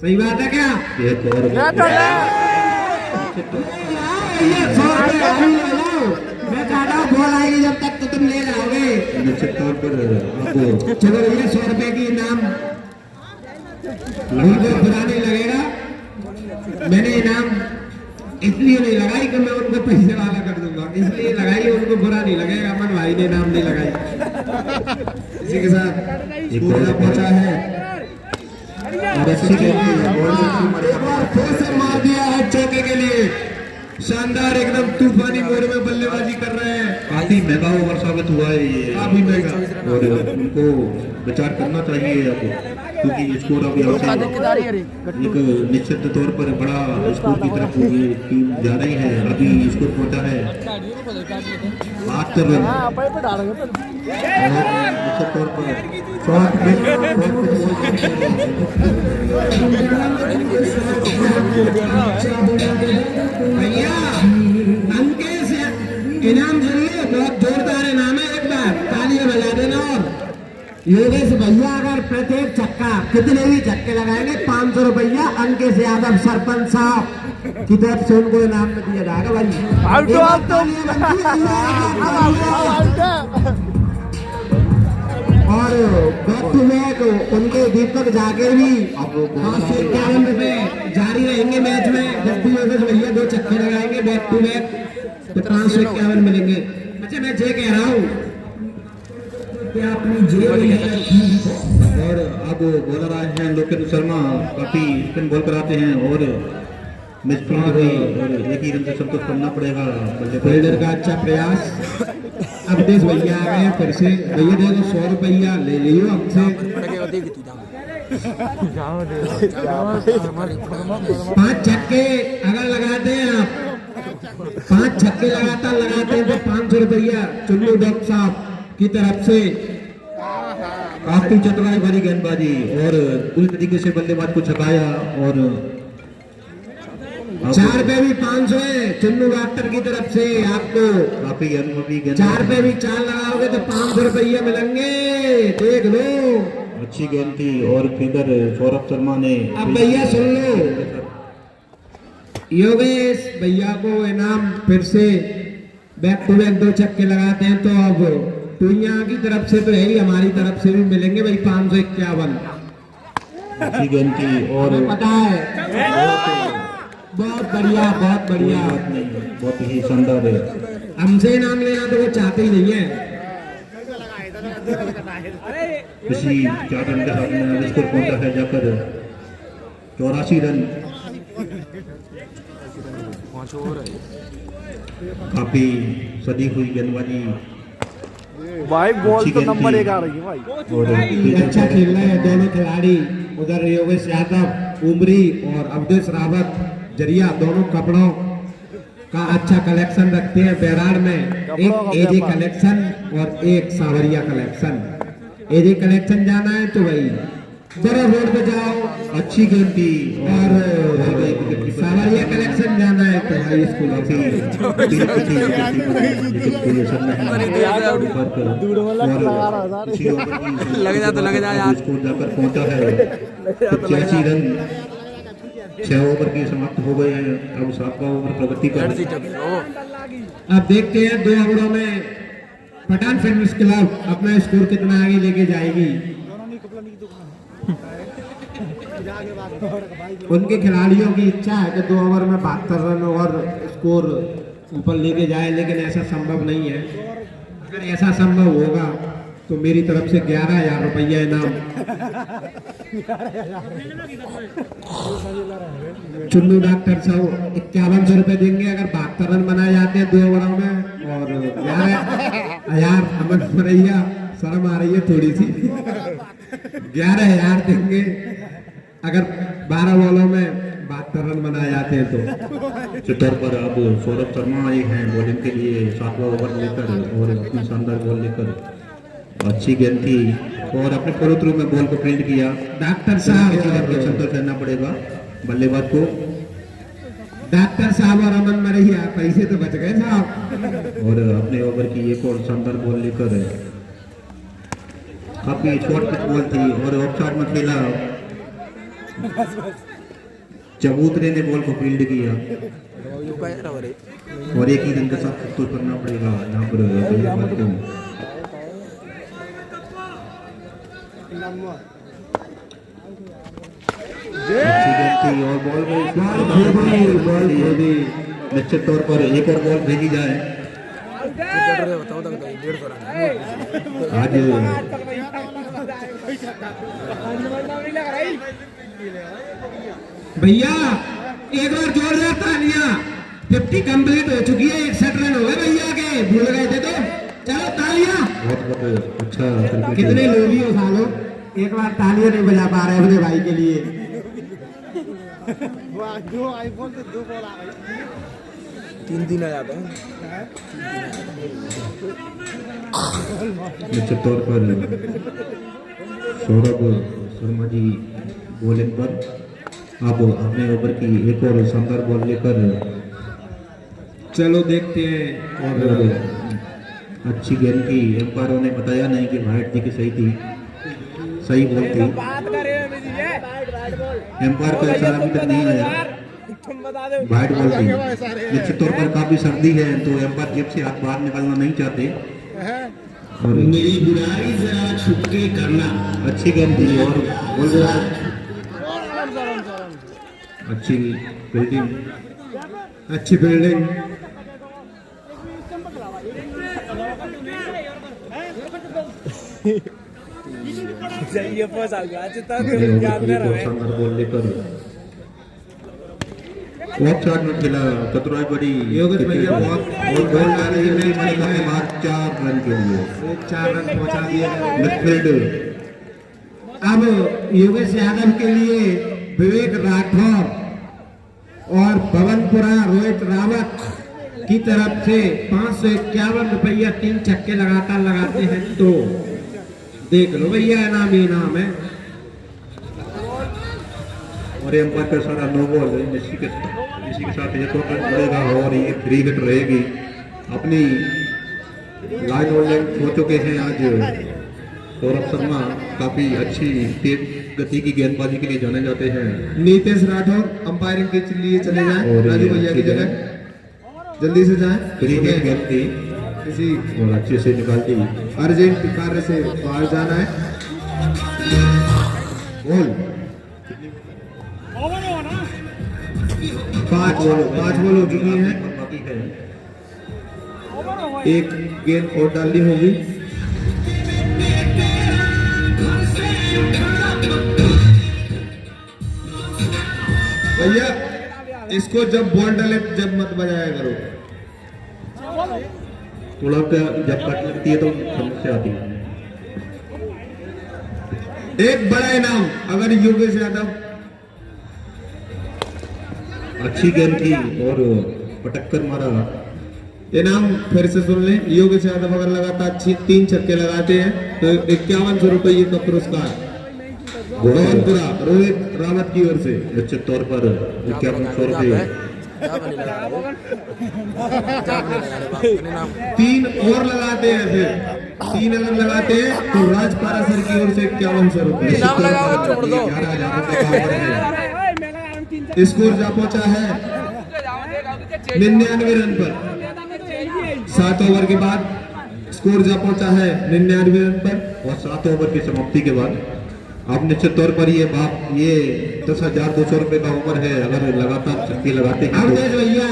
सही बात है क्या? एक और मैं चाहता हूँ बॉल आएगी जब तक तो तुम ले जाओगे। निश्चित तौर पर आपको चलो भैया 100 रुपए की इनाम उनको बुरा नहीं लगेगा। मैंने इनाम इसलिए नहीं लगाई कि मैं उनको पैसे वाला कर दूंगा इसलिए लगाई उनको बुरा नहीं लगेगा। अमन भाई ने इनाम नहीं लगाई। इसी के साथ पूरा पहुंचा है और अच्छी फिर से मार दिया है चौके के लिए। शानदार एकदम तूफानी मोड में बल्लेबाजी कर रहे हैं। काफी महंगा ओवर साबित हुआ है ये काफी महंगा और उनको विचार करना चाहिए अब क्योंकि स्कोर अभी एक निश्चित तौर पर बड़ा स्कोर की तरफ ये टीम जा रही है। अभी स्कोर पहुंचा है 72 रन निश्चित तौर पर भैया अंके से इनाम जरूर बहुत जोरदार इनाम है। एक बार तालियां बजा देना। और योगेश भैया अगर प्रत्येक छक्का कितने भी छक्के लगाएंगे 500 रुपया अंकेश यादव सरपंच साहब की तरफ से उनको इनाम में दिया जाएगा। और बैक टू बैक उनके दीपक जागीर भी 551 रुपए जारी रहेंगे मैच में। जब भी योगेश भैया 2 छक्के लगाएंगे बैक टू बैक तो 551 मिलेंगे। अच्छा मैं ये कह रहा हूँ अपनी जेब और अब बॉलर आए हैं लोकेश शर्मा काफी स्पिन बॉल कराते हैं और मैच और एक ही रन से संतोष करना पड़ेगा। फील्डर का अच्छा प्रयास। अवधेश भैया आ गए फिर से। भैया देखो 100 रुपया ले लियो हमसे। 5 छक्के अगर लगाते हैं आप 5 छक्के लगातार लगाते हैं तो 500 रुपया चुन्नू डॉक्टर साहब की तरफ से। काफी चतुराई भरी गेंदबाजी और पूरी तरीके से बल्लेबाज को छकाया और 4 पे भी 500 है चुन्नू डॉक्टर की तरफ से आपको। काफी अनुभवी 4 पे भी 4 लगाओगे तो 500 रुपया मिलेंगे। देख लो अच्छी गेंद थी और फील्डर सौरभ शर्मा ने। अब भैया सुन लो योगेश भैया को इनाम फिर से बैक टू बैक 2 छक्के लगाते हैं तो अब टुइया की तरफ से तो है ही, हमारी तरफ से भी मिलेंगे भाई 551। अच्छी गेंद थी और पता है, बहुत बढ़िया, बहुत बढ़िया। बात नहीं, बहुत ही शानदार है। हमसे इनाम लेना तो वो चाहते ही नहीं है। किसी 4 रन के साथ में स्कोर पहुंचा है जाकर 84 रन। काफी सदी हुई गेंदबाजी भाई बॉल अच्छी तो गेंद नंबर थी। 1 आ रही है भाई। और अच्छा खेल रहे हैं दोनों खिलाड़ी। उधर योगेश यादव उमरी और अवधेश रावत जरिया दोनों कपड़ों का अच्छा कलेक्शन रखते हैं बैराड़ में। एक एजे कलेक्शन और एक सावरिया कलेक्शन। एजे कलेक्शन जाना है तो भाई बड़ा रोड पे जाओ, अच्छी गेंद थी और सावरिया कलेक्शन जाना है तो हाई स्कूल लग जा यार। स्कोर जाकर पहुंचा है 85 रन। 6 ओवर की समाप्त हो गए हैं। अब 7वां ओवर प्रगति पर। अब देखते हैं 2 ओवरों में पठान फिटनेस क्लब अपना स्कोर कितना आगे लेके जाएगी। उनके खिलाड़ियों की इच्छा है कि 2 ओवर में 72 रन और स्कोर ऊपर लेके जाए, लेकिन ऐसा संभव नहीं है। अगर ऐसा संभव होगा तो मेरी तरफ से 11,000 रुपया इनाम चुन्नू डॉक्टर साहब 5100 रुपए देंगे अगर 72 रन बनाए जाते हैं 2 ओवरों में। और 11,000 अमन मरैया, शर्म आ रही है थोड़ी सी, 11,000 देंगे अगर 12 बॉलों में 72 रन बनाए जाते हैं तो। चित्तर पर अब सौरभ शर्मा आए हैं बॉलिंग के लिए 7वां ओवर लेकर और अपनी शानदार बॉल लेकर। अच्छी गेंद थी और अपने फॉलो थ्रू में बॉल को फील्ड किया। डॉक्टर साहब संतोष करना पड़ेगा बल्लेबाज को। डॉक्टर साहब और अमन मरैया पैसे तो बच गए साहब। और अपने ओवर की एक और शानदार बॉल लेकर काफी शॉर्ट पिच बॉल थी और ऑफ शॉट में खेला। चबूतरे ने बॉल को फील्ड किया और एक ही रन के साथ संतोष करना पड़ेगा यहाँ पर बल्लेबाज को। और बॉल निश्चित तौर पर एक और बॉल भेजी जाए। आज भैया एक बार जोरदार तालियां। 50 कंप्लीट हो चुकी है, 61 रन हो गए भैया के, भूल गए थे तो चलो तालियां। बहुत अच्छा कितने लोग हो सालों, एक बार तालियां नहीं बजा पा रहे अपने भाई के लिए। 2 आईफोन से 2 बॉल आ गई। 3 दिन आ जाता है। निश्चित तौर पर सौरभ शर्मा जी बॉलिंग पर अब अपने ओवर की एक और शानदार बॉल लेकर चलो देखते हैं। और अच्छी गेंद थी। एम्पायरों ने बताया नहीं कि भाट जी की सही थी, सही बॉल थी। एम्पायर का इशारा अभी तक नहीं आया, वाइड बॉल थी। निश्चित तौर पर काफी सर्दी है तो एम्पायर जेब से हाथ बाहर निकालना नहीं चाहते। और मेरी बुराई जरा छुप के करना। अच्छी गेंद थी और बॉल अच्छी फील्डिंग, अच्छी फील्डिंग। शानदार बॉल लेकर ऑफ शॉट में खेला चतुराई बड़ी। योगेश भैया बहुत और बॉल आ रही है बाहर 4 रन के लिए, 4 रन पहुंचा दिए मिडफील्ड। अब योगेश यादव के लिए विवेक राठौर और पवनपुरा रोहित रावत की तरफ से 551 रुपया 3 छक्के लगातार लगाते हैं तो देख लो भैया, इनाम ही इनाम है। और एम्पायर का सारा नो बॉल है। इसी के साथ एक और रन बढ़ेगा और ये 3 विकेट रहेगी। अपनी लाइन होल्डिंग हो चुके हैं आज सौरभ शर्मा। काफी अच्छी तेज गति की गेंदबाजी के लिए जाने जाते हैं। नीतीश राठौर अंपायरिंग के लिए चले जाएं, और राजू भैया की जगह जल्दी से जाएं। गेंद थी किसी और अच्छे से निकाल दी। अर्जेंट कार्य से बाहर जाना है। गोल 5 बॉल हो चुकी है। बाकी है एक गेंद और डालनी होगी। भैया इसको जब बॉल डाले जब मत बजाया करो। थोड़ा जब कट लगती है तो समस्या आती है। एक बड़ा इनाम अगर योगेश यादव अच्छी गेंद थी और पटक कर मारा। इनाम फिर से सुन लें। योगेश यादव अगर लगातार 3 छक्के लगाते हैं तो 5100 रुपये का पुरस्कार रोहनपुरा रोहित रावत की ओर से। निश्चित तौर पर 5100 रुपये। 3 और लगाते हैं, फिर 3 अगर लगाते हैं तो राज पारासर की ओर से 5100 रुपये। 11,000 रुपये का ऑफर है। स्कोर जा पहुंचा है 99 रन पर। 7 ओवर के बाद स्कोर जा पहुंचा है 99 रन पर। और 7 ओवर की समाप्ति के बाद अब निश्चित तौर पर ये 10,200 रुपये का ऑफर है। अगर लगातार छक्के लगाते हैं अब देख भैया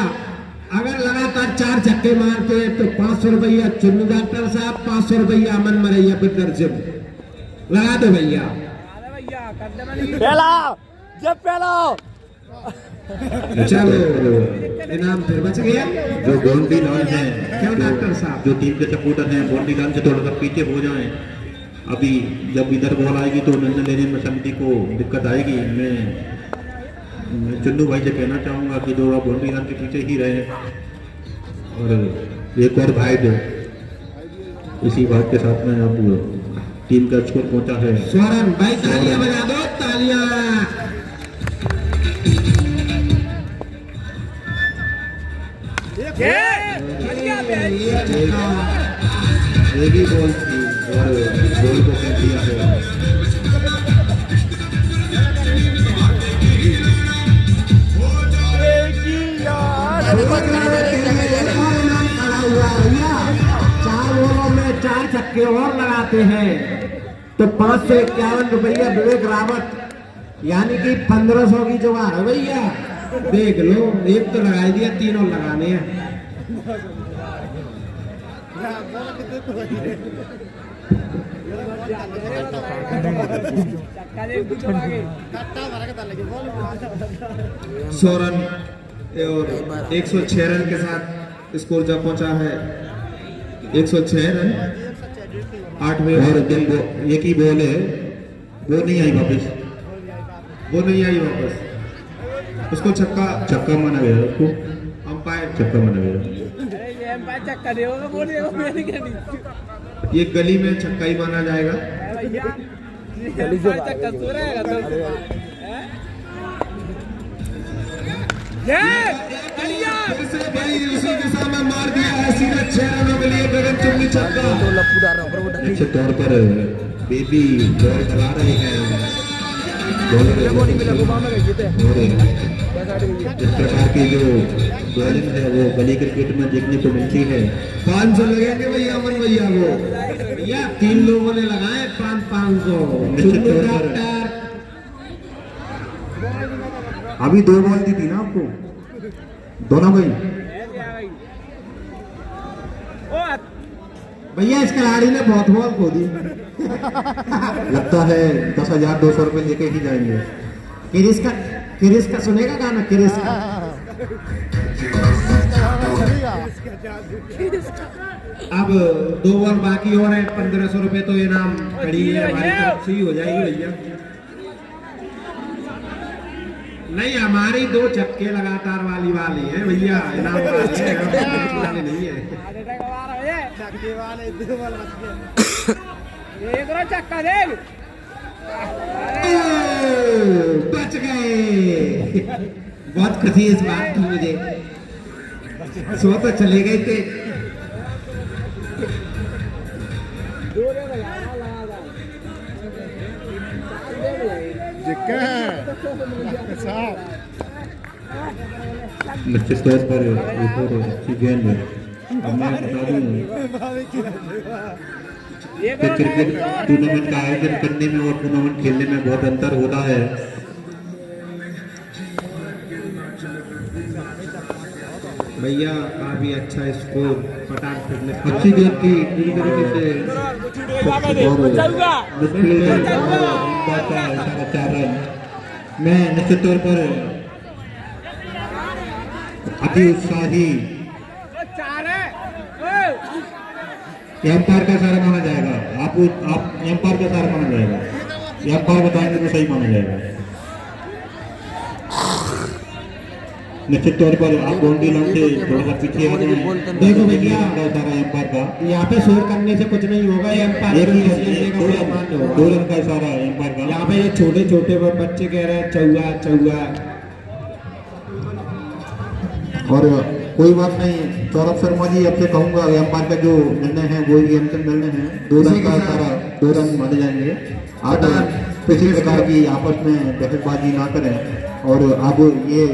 अगर लगातार 4 छक्के मारते हैं तो 500 रुपया चुन्नू डॉक्टर साहब, 500 रुपया अमन मरैया फिर से लगा दो भैया। चलो इनाम फिर बच गया। जो बाउंड्री लाइन है, क्यों डॉक्टर साहब? जो टीम के सपोर्टर हैं बाउंड्री लाइन से थोड़ा सा पीछे हो जाएं। अभी जब इधर बॉल आएगी तो निर्णय लेने में समिति को दिक्कत आएगी। मैं चुन्नू भाई से कहना चाहूँगा कि जो आप बाउंड्री लाइन के पीछे ही रहे और एक और भाई दो। इसी बात के साथ में अब टीम का स्कोर पहुंचा है। स्वरन भाई तालियां बजा दो, तालियां। एक ही बॉल थी और बॉल को फेंक दिया है। भैया 4 ओवरों में 4 छक्के और लगाते हैं तो 551 रुपया विवेक रावत यानी कि 1500 की जुगाड़ है भैया। देख लो, एक तो लगा दिया, 3 और लगाने हैं। सोरन और 106 रन के साथ स्कोर जा पहुंचा है 106 रन। 8वें और एक ही बॉल है, वो नहीं आई वापस। उसको छक्का माना गया। उसको अंपायर छक्का माना गया। ये गली में छक्का ही माना जाएगा। फिर से भाई उसी दिशा में मार दिया है सीधा 6 रनों के लिए गगनचुंबी छक्का। निश्चित तौर पर बेबी बॉल चला रहे हैं। और इस प्रकार की जो बॉलिंग है वो गली क्रिकेट में देखने को मिलती है। 500 लगेंगे भैया अमन भैया को। भैया 3 लोगों ने लगाए 500। निश्चित तौर पर अभी 2 बॉल दी थी ना आपको, दोनों गई। भैया इस खिलाड़ी ने बहुत बॉल खो दी। लगता है 10,200 रुपये लेके ही जाएंगे। किरिस का सुनेगा गाना किरिस का। अब 2 ओवर बाकी हो रहे हैं। 1500 रुपये तो इनाम खड़ी है हमारी तरफ से ही हो जाएगी भैया। नहीं हमारी 2 छक्के लगातार वाली है भैया, इनाम वाले नहीं है। बच गए। बहुत खुशी इस बात की मुझे। 100 तो चले गए थे। निश्चित तौर पर एक और अच्छी गेंद है। मैं बता दूं कि क्रिकेट टूर्नामेंट का आयोजन करने में और टूर्नामेंट खेलने में बहुत अंतर होता है। भैया काफी अच्छा स्कोर पटान फिटनेस अच्छी गेम की पूरी तरीके से और मुश्किल रन मैं निश्चित तौर पर अति उत्साही एम्पायर का सारा माना जाएगा। आप एम्पायर का सारा माना जाएगा, एम्पायर बताएंगे तो सही माना जाएगा। निश्चित तौर पर आप बाउंड्री लाइन से थोड़ा सा पीछे आ जाए। देखो भैया सारा एम्पायर का यहाँ पे शोर करने से कुछ नहीं होगा। एम्पायर 2 रन का सारा एम्पायर का। यहाँ पे ये छोटे छोटे बच्चे कह रहे हैं चौगा चौगा। और कोई बात नहीं, सौरभ शर्मा जी आपसे कहूंगा एम्पायर का जो निर्णय है वो ही अंतिम निर्णय है। 2 रन का सारा 2 रन माने जाएंगे। आप किसी प्रकार की आपस में बहसबाजी ना करें। और अब ये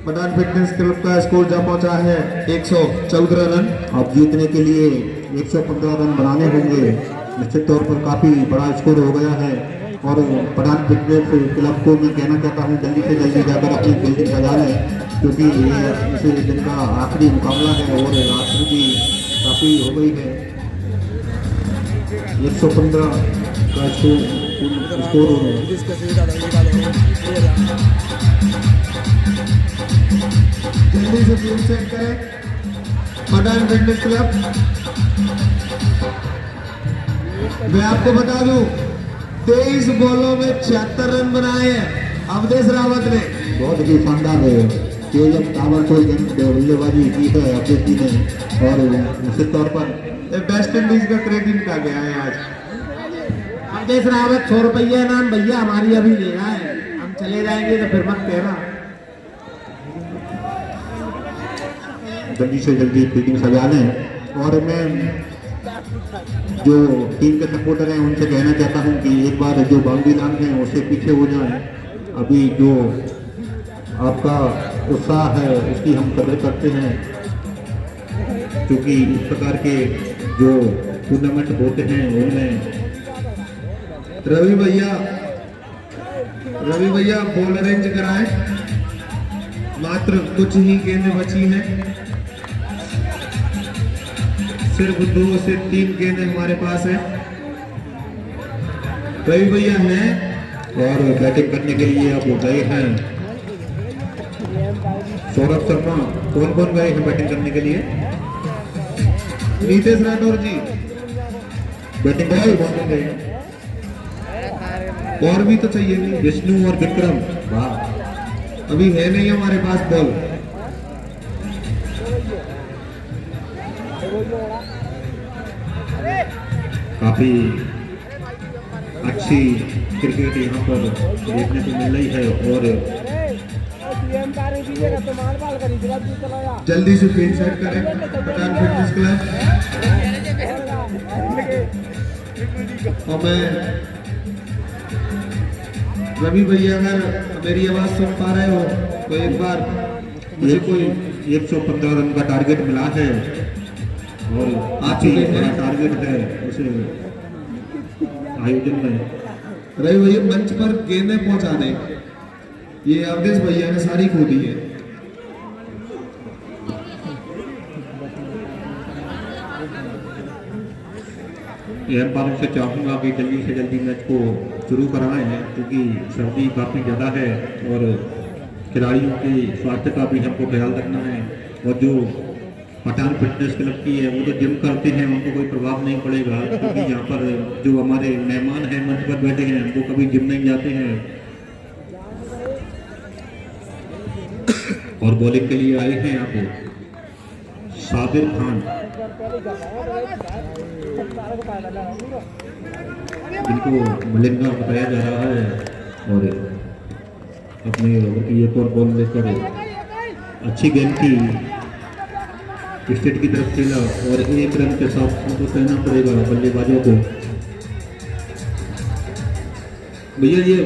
पठान फिटनेस क्लब का स्कोर जा पहुंचा है 114 रन। अब जीतने के लिए 115 रन बनाने होंगे। निश्चित तौर पर काफी बड़ा स्कोर हो गया है। और पठान फिटनेस क्लब को मैं कहना चाहता हूं जल्दी से जल्दी जाकर अपनी फील्डिंग सजा लें, क्योंकि ये इस दिन का आखिरी मुकाबला है और आखिरी भी काफी हो गई है। 115 का स्कोर हो रहा है। जल्दी से टीम सेट करें पठान फिटनेस क्लब। मैं आपको बता दूं 23 बॉलों में 76 रन बनाए हैं अवधेश रावत ने। बहुत ही शानदार है तेजम ताबड़तोड़ बल्लेबाजी की है अवधेश जी ने। और निश्चित तौर पर वेस्ट इंडीज का क्रेडिट का गया है आज। अवधेश रावत 100 रुपया इनाम भैया हमारी अभी ले रहा है। हम चले जाएंगे तो फिर मत कहना। जल्दी से जल्दी फील्डिंग सजा लें। और मैं जो टीम के सपोर्टर हैं उनसे कहना चाहता हूं कि एक बार जो बाउंड्री लाइन है उससे पीछे हो जाएं। अभी जो आपका उत्साह है उसकी हम कदर करते हैं, क्योंकि इस प्रकार के जो टूर्नामेंट होते हैं उनमें रवि भैया बॉल अरेंज कराएं। मात्र कुछ ही गेंदें बची हैं, सिर्फ 2 से 3 गेंदें हमारे पास है। रवि भैया हैं और बैटिंग करने के लिए अब गए हैं सौरभ शर्मा। कौन कौन गए हैं बैटिंग करने के लिए? नीतीश राठौर जी बैटिंग करने कौन कौन गए हैं? और भी तो चाहिए नहीं। विष्णु और विक्रम। वाह, अभी है नहीं हमारे पास बॉल। काफी अच्छी क्रिकेट यहाँ पर देखने को मिल रही है। और जल्दी से फील्ड सेट करें पठान फिटनेस क्लब। और मैं रवि भैया अगर मेरी आवाज सुन पा रहे हो तो एक बार मुझे कोई 115 रन का टारगेट मिला है और आज बड़ा टारगेट है उस आयोजन में। रवि भैया मंच पर गेंदें पहुंचा दें। ये अवधेश भैया ने सारी खो दी है। एम्पायर से चाहूँगा कि जल्दी से जल्दी मैच को शुरू कराएं हैं, क्योंकि सर्दी काफ़ी ज़्यादा है और खिलाड़ियों के स्वास्थ्य का भी हमको ख्याल रखना है। और जो पठान फिटनेस क्लब की है वो तो जिम करते हैं, उनको कोई प्रभाव नहीं पड़ेगा, क्योंकि यहाँ पर जो हमारे मेहमान हैं मंच पर बैठे हैं वो कभी जिम नहीं जाते हैं। और बॉलिंग के लिए आए हैं आप साबिर खान, जिनको मलिंगा बताया जा रहा है और अपने ओवर की एक और बॉल लेकर अच्छी गेंद की स्टेट की तरफ खेला और 1 रन के साथ उनको कहना पड़ेगा बल्लेबाजों को। भैया ये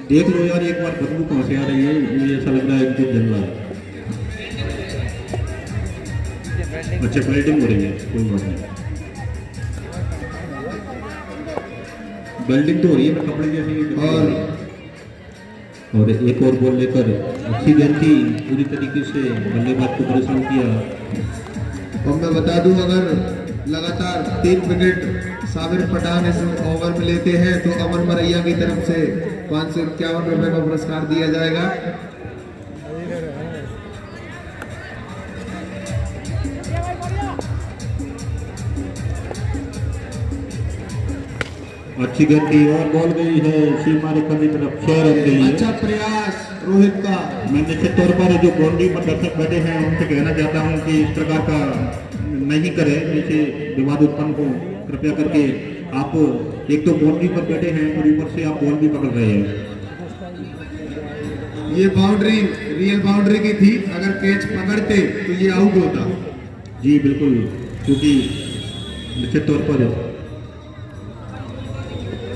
देख लो यार, एक बार बदबू कहाँ से आ रही है, मुझे ऐसा लग रहा है इनको जल रहा है। अच्छा बेल्डिंग हो रही है, कोई बात नहीं। बेल्डिंग तो हो रही है कपड़े जैसी। और एक और बॉल लेकर अच्छी गेंद थी, पूरी तरीके से बल्लेबाज को परेशान किया। और मैं बता दूं, अगर लगातार 3 विकेट साबिर पठान इस ओवर में लेते हैं तो अमन मरैया की तरफ से 551 रुपए का पुरस्कार दिया जाएगा। अच्छी गेंद थी और बॉल गई है सीमा रेखा की तरफ, 6 रन के लिए। अच्छा प्रयास रोहित का। मैं निश्चित तौर पर जो बाउंड्री पर दर्शक बैठे हैं उनसे कहना चाहता हूं कि इस प्रकार का नहीं करें, नीचे विवाद उत्पन्न को कृपया करके। आप एक तो बाउंड्री पर बैठे हैं और ऊपर से आप बॉल भी पकड़ रहे हैं। ये बाउंड्री रियल बाउंड्री की थी, अगर कैच पकड़ते तो ये आउट होता। जी बिल्कुल, क्योंकि निश्चित तौर पर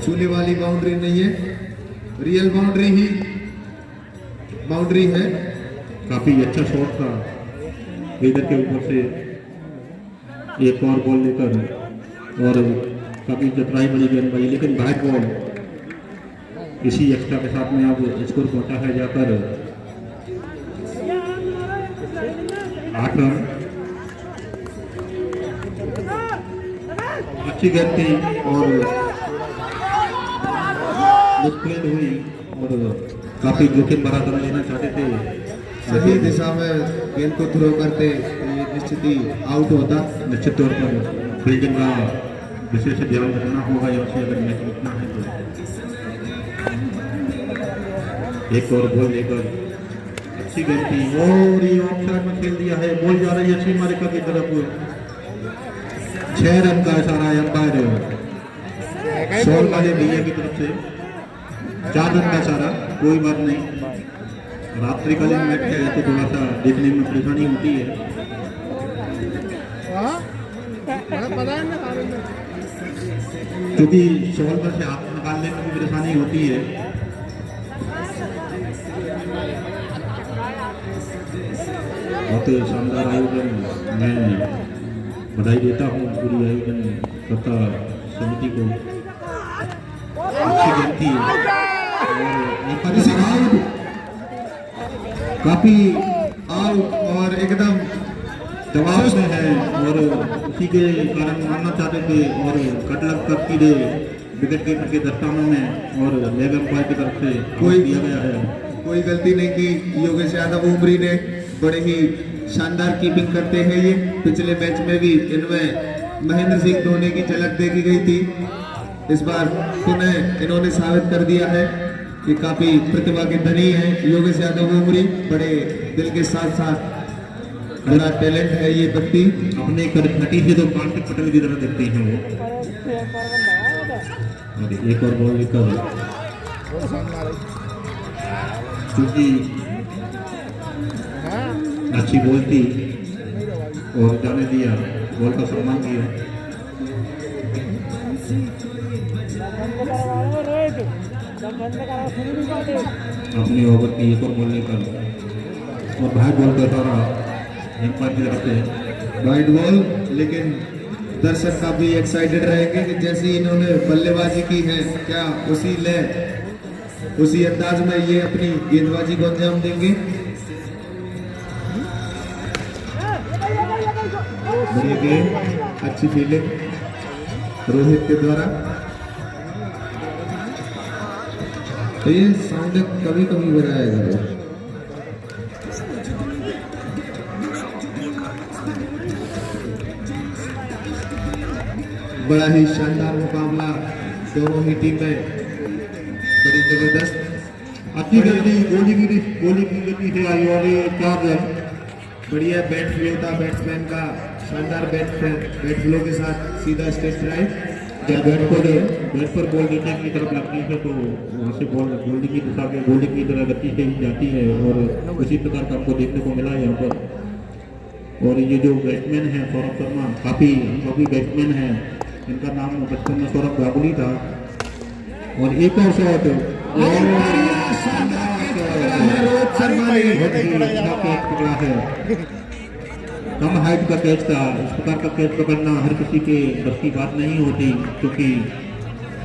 छूने वाली बाउंड्री नहीं है, रियल बाउंड्री ही बाउंड्री है। काफी अच्छा शॉट था इधर के ऊपर से, एक और बॉल लेकर, और काफी जतराई बड़ी गेंदबाजी, लेकिन बैट बॉल इसी एक्स्ट्रा के साथ में अब स्कोर पहुंचा है जाकर 8 रन। अच्छी गेंद थी और मुश्किल हुई और काफी जोखिम भरा रन लेना चाहते थे। सही दिशा में गेंद को थ्रो करते तो ये निश्चित ही आउट होता। निश्चित तौर पर फील्डिंग का विशेष ध्यान रखना होगा यहाँ से अगर मैच जीतना है तो। एक और बॉल लेकर अच्छी गेंद थी और ये ऑफसाइड में खेल दिया है, बॉल जा रही है सीमा रेखा की तरफ। 6 रन का इशारा है अंपायर शॉल वाले भैया की तरफ से, 4 रन का इशारा। कोई बात नहीं, रात्रिकालीन मैच है तो थोड़ा सा देखने में परेशानी होती है। क्योंकि शॉल पर से हाथ निकालने में भी परेशानी होती है। बहुत शानदार आयोजन, मैं बधाई देता हूँ पूरी आयोजन कर्ता समिति को। अच्छी गेंद थी और काफी आउट और एकदम दबाव में है और उसी के कारण मानना चाहते थे और कटलक कर सीधे विकेट कीपर के दस्तानों में और लेग अंपायर की तरफ से कोई दिया गया है। कोई गलती नहीं की योगेश यादव उमरी ने, बड़े ही शानदार कीपिंग करते हैं ये। पिछले मैच में भी इनमें महेंद्र सिंह धोनी की झलक देखी गई थी, इस बार पुनः इन्होंने साबित कर दिया है कि काफी प्रतिभा के धनी है योगेश यादव उमरी। बड़े दिल के साथ साथ बड़ा टैलेंट है ये व्यक्ति। अपने खटी से तो कार्तिक पटेल की तरह देखते हैं वो। और एक और बॉल लेकर क्योंकि अच्छी बॉल थी और जाने दिया, बॉल का सम्मान किया। अपनी ओवर की एक और बॉल लेकर और भाग बॉल का सारा एम्पायर की तरफ से वाइड बॉल, लेकिन दर्शक काफी एक्साइटेड रहेंगे कि जैसी इन्होंने बल्लेबाजी की है, क्या उसी अंदाज में ये अपनी गेंदबाजी को अंजाम देंगे। बढ़िया गेंद, अच्छी फील्डिंग रोहित के द्वारा। तो ये साउंड कभी कभी बनाएगा। बड़ा ही शानदार मुकाबला दोनों ही टीमें, बड़ी जबरदस्त। अच्छी गति गोली की गति से आई और 4 रन। बढ़िया बैट फ्लो था बैट्समैन का, शानदार बैट फ्लो के साथ सीधा स्ट्रेट ड्राइव। जब बैट पर बॉल देने की तरफ लगती है तो वहाँ से बॉल गोली की दिशा में गोली की तरह गति से ही जाती है और उसी प्रकार का आपको देखने को मिला यहाँ पर। और ये जो बैट्समैन है सौरभ शर्मा, काफ़ी बैट्समैन है, इनका नाम बचपन में सौरभ गांगुली था। और एक और शॉट कम हाइट का कैच था। इस प्रकार का कैच पकड़ना हर किसी के बस की बात नहीं होती, क्योंकि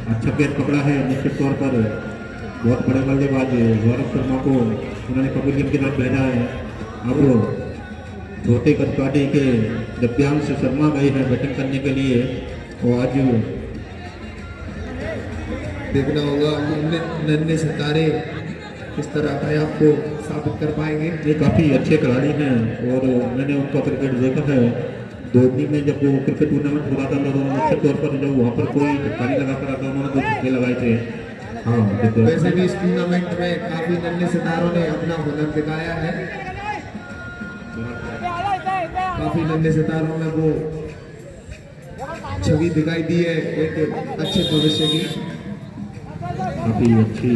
अच्छा कैच पकड़ा है। निश्चित तौर पर बहुत बड़े बल्लेबाज गौरव शर्मा को उन्होंने पवेलियन की तरफ भेजा है। अब छोटे कदकाठी के दिव्यांश शर्मा गए हैं बैटिंग करने के लिए, और आज देखना होगा नन्हे सितारे किस तरह अपने आप को साबित कर पाएंगे। ये काफ़ी अच्छे खिलाड़ी हैं और मैंने उनका क्रिकेट देखा है। धोनी में जब वो क्रिकेट टूर्नामेंट हो रहा था तो उन्होंने निश्चित तौर पर जब वहाँ पर कोई चिट्ठी लगा कर आता उन्होंने 2 छक्के लगाए थे। हाँ, वैसे भी इस टूर्नामेंट में काफी नन्हे सितारों ने अपना हुनर दिखाया है। काफी नन्हे सितारों में वो छवि दिखाई दी है एक अच्छे भविष्य की। काफ़ी अच्छी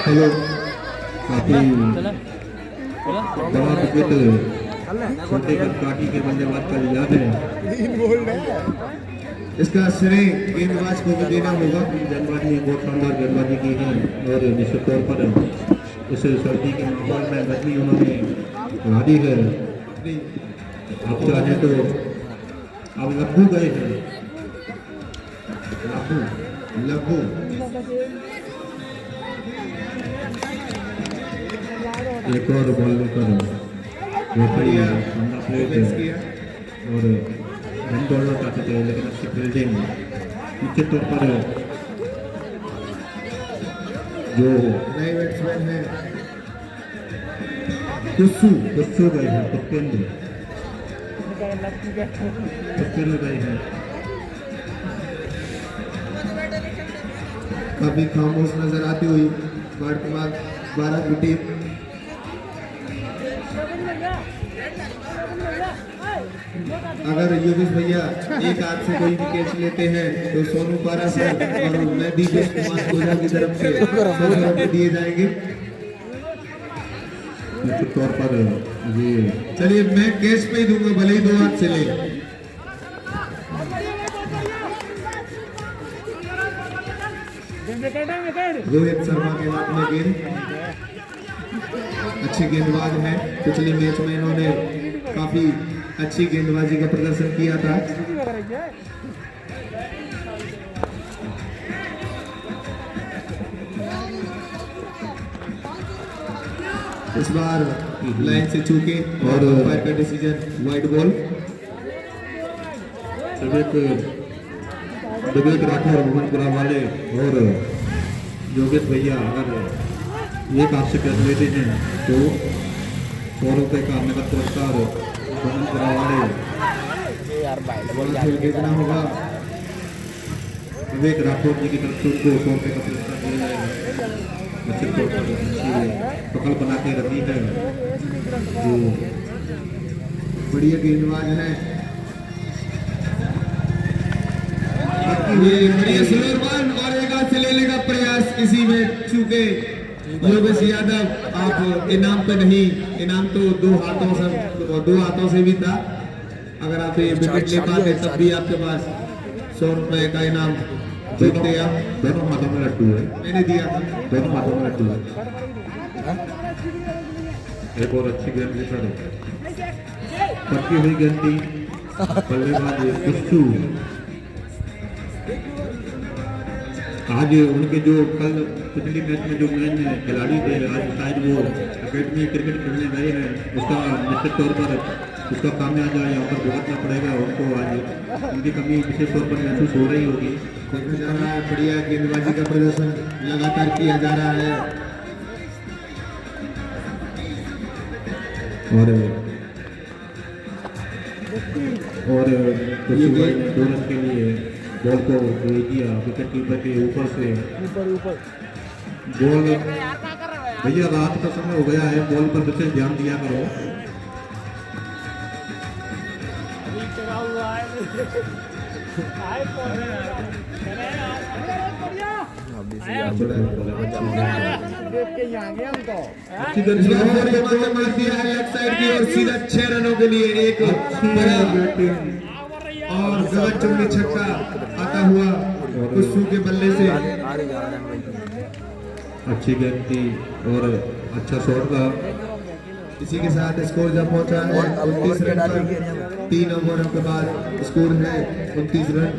हेलो काफ़ी बड़ा विकेट छोटे कदकाठी के बल्लेबाज का लिया है। इसका श्रेय गेंदबाज को भी देना होगा। गेंदबाजी बहुत शानदार गेंदबाजी की है और निश्चित तौर पर इस सर्दी के माहौल में गर्मी उन्होंने बढ़ा दी है। आप चाहें तो अब लब्बू गए हैं, लघु एक और बॉल लेकर बढ़िया शानदार प्लेट बेस है किया। और रन दौड़ना चाहते थे, लेकिन अच्छी फील्डिंग। निश्चित तौर पर जो नए बैट्समैन है कुस्सू गए हैं, कुप्पेंद्र गए हैं। काफी खामोश नजर आती हुई वर्तमान भारत की टीम। अगर योगेश भैया एक हाथ से कोई भी कैच लेते हैं तो सोनू पारा सर और मैं दीपेश कुमार ओझा की तरफ से 100 रुपये दिए जाएंगे। निश्चित तौर पर ये चलिए मैं कैच पे ही दूंगा, भले ही 2 हाथ से ले। रोहित शर्मा के हाथ में गेंद। अच्छे गेंदबाज हैं। पिछले मैच में इन्होंने काफी अच्छी गेंदबाजी का प्रदर्शन किया था। इस बार लाइन से चूके और अंपायर का डिसीजन वाइड बॉल। विवेक राठौर, मोहनपुरा वाले और योगेश भैया अगर एक आपसे कैच लेते हैं तो 100 रुपये का नगद पुरस्कार मोहनपुरा वाले खेल के देना होगा। विवेक राठौर जी की तरफ से उनको 100 रुपये का पुरस्कार दिया जाएगा। निश्चित तौर पर अच्छी पकड़ बना के रखी है जो बढ़िया गेंदबाज है। ये बढ़िया स्लोर बॉल और एक हाथ से लेने का प्रयास, इसी में चूके योगेश यादव। आप इनाम पे नहीं, इनाम तो 2 हाथों से भी था। अगर आप ये विकेट ले पाते तब भी आपके पास 100 रुपए का इनाम जीतते आप। दोनों हाथों में लड्डू है, मैंने दिया था। दोनों हाथों में लड्डू है। एक और अच्छी गेंद भी सर पटकी हुई गेंद थी। बल्लेबाज कुस्सू आज उनके जो कल पिछली मैच में जो मेन खिलाड़ी थे आज शायद वो अकेडमी क्रिकेट खेलने गए हैं। उसका निश्चित तौर पर उसका खामियाजा यहाँ पर भुगतना पड़ेगा उनको। आज उनकी कमी विशेष तौर पर महसूस हो रही होगी। देखा जा रहा है बढ़िया गेंदबाजी का प्रदर्शन लगातार किया जा रहा है। और कुछ बोनस के लिए बॉल को दे दिया विकेट कीपर के ऊपर से। बॉल भैया रात का समय हो गया है, बॉल पर विशेष ध्यान दिया करो। अच्छी गेंद मार दिया है लेफ्ट साइड की और सीधा 6 रनों के लिए एक बड़ा और गगन चुम्बी छक्का आता हुआ कुस्सू के बल्ले से। अच्छी गेंद थी और अच्छा शॉट था। इसी के साथ स्कोर जब पहुंचा है 29 रन पर 3 ओवरों के बाद स्कोर है 29 रन।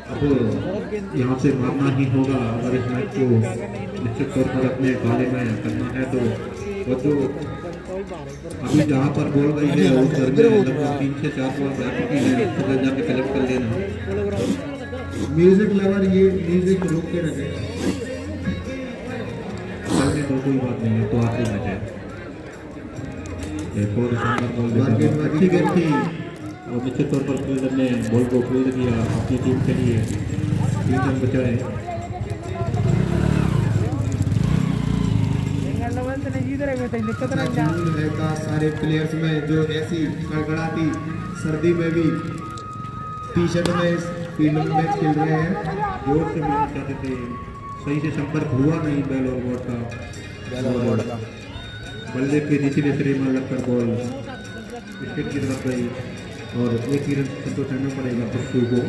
अब यहाँ से मारना ही होगा अगर इस मैच को निश्चित तौर पर अपने पाले में करना है तो। और जो अभी जहाँ पर बॉल गई है उस घर में लगभग 3 से 4 बॉल जा चुकी है, तो जाके कलेक्ट कर लेना। म्यूजिक लवर ये म्यूजिक रोक के रखे। करने तो कोई बात नहीं है, तो आखिरी मैच है। एक और शानदार बॉल देकर अच्छी गेंद थी और निश्चित तौर पर फील्डर ने बॉल को फील्ड किया अपनी टीम के लिए, 3 रन बचाए। रहता सारे प्लेयर्स में जो ऐसी कड़कड़ाती सर्दी में भी टी शर्ट में इस फील्ड में मैच खेल रहे हैं। जोर से मिलना चाहते थे, सही से संपर्क हुआ नहीं बैल और बॉल का। बल्ले के निचले सिरे में लगकर बॉल विकेट की तरफ गई और एक ही रन संतोष करना पड़ेगा पप्पू को।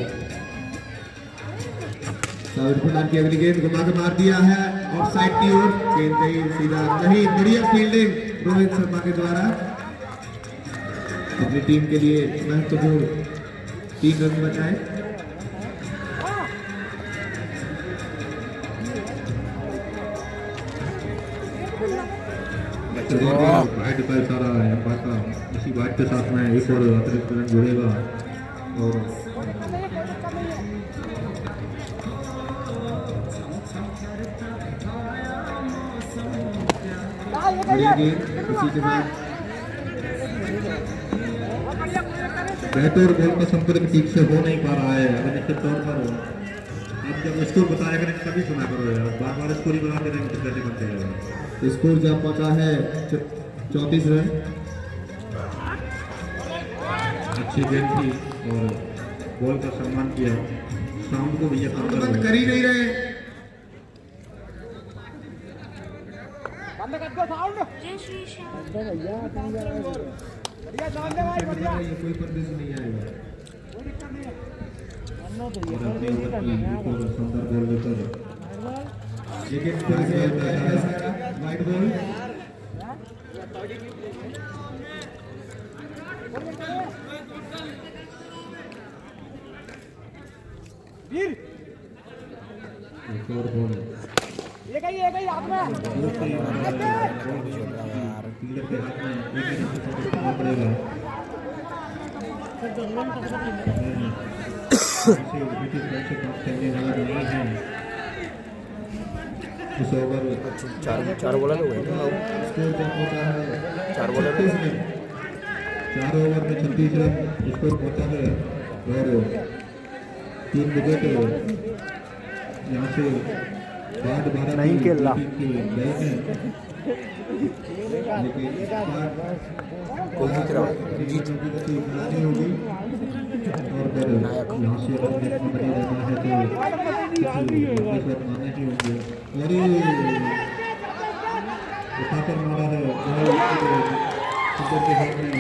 साउथ प्रधान की अगली गेंद घुमा के मार दिया है ऑफ साइड की ओर। गेंद नहीं सीधा नहीं, बढ़िया फील्डिंग रोहित शर्मा के द्वारा। अपनी टीम के लिए महत्वपूर्ण 3 रन बचाए। वाइड का इशारा है अंपायर का, इसी वाइड के साथ में एक और अतिरिक्त रन जुड़ेगा और इसी के साथ बेहतर बॉल का संपर्क ठीक से हो नहीं पा रहा है। अगर निश्चित तौर पर आप जब स्कोर बताया करें कभी सुना करो यार, बार बार स्कोर ही बना दे रहे हैं तो कैसे बनते हैं। स्कोर जब पहुंचा है 34 रन। अच्छी गेंद थी और बॉल का सम्मान किया। साउंड को भैया काम बंद कर ही नहीं रहे। ये कोई परदेश नहीं आएगा। सुंदर बॉल लेकर लेकिन फिर से वाइड बॉल। एक और बॉल हाथ में फील्डर के हाथ में एक ही रन से संतोष पड़ेगा। करने वाला नहीं है इस ओवर। चार बॉलर हो गए स्कोर क्या पहुंचा है 4 बॉलर 36 रन। 4 ओवर में 36 रन स्कोर पहुंचा है और 3 विकेट यहाँ से 12 नहीं खेल रहा। गए हैं। लेकिन इस बार कोई जीत रहा जीत बनानी होगी और अगर यहाँ से अगर मैच में बने रहना है तो कुछ बात मानने ही होंगे। और ये उठाकर मारा है के हाथ में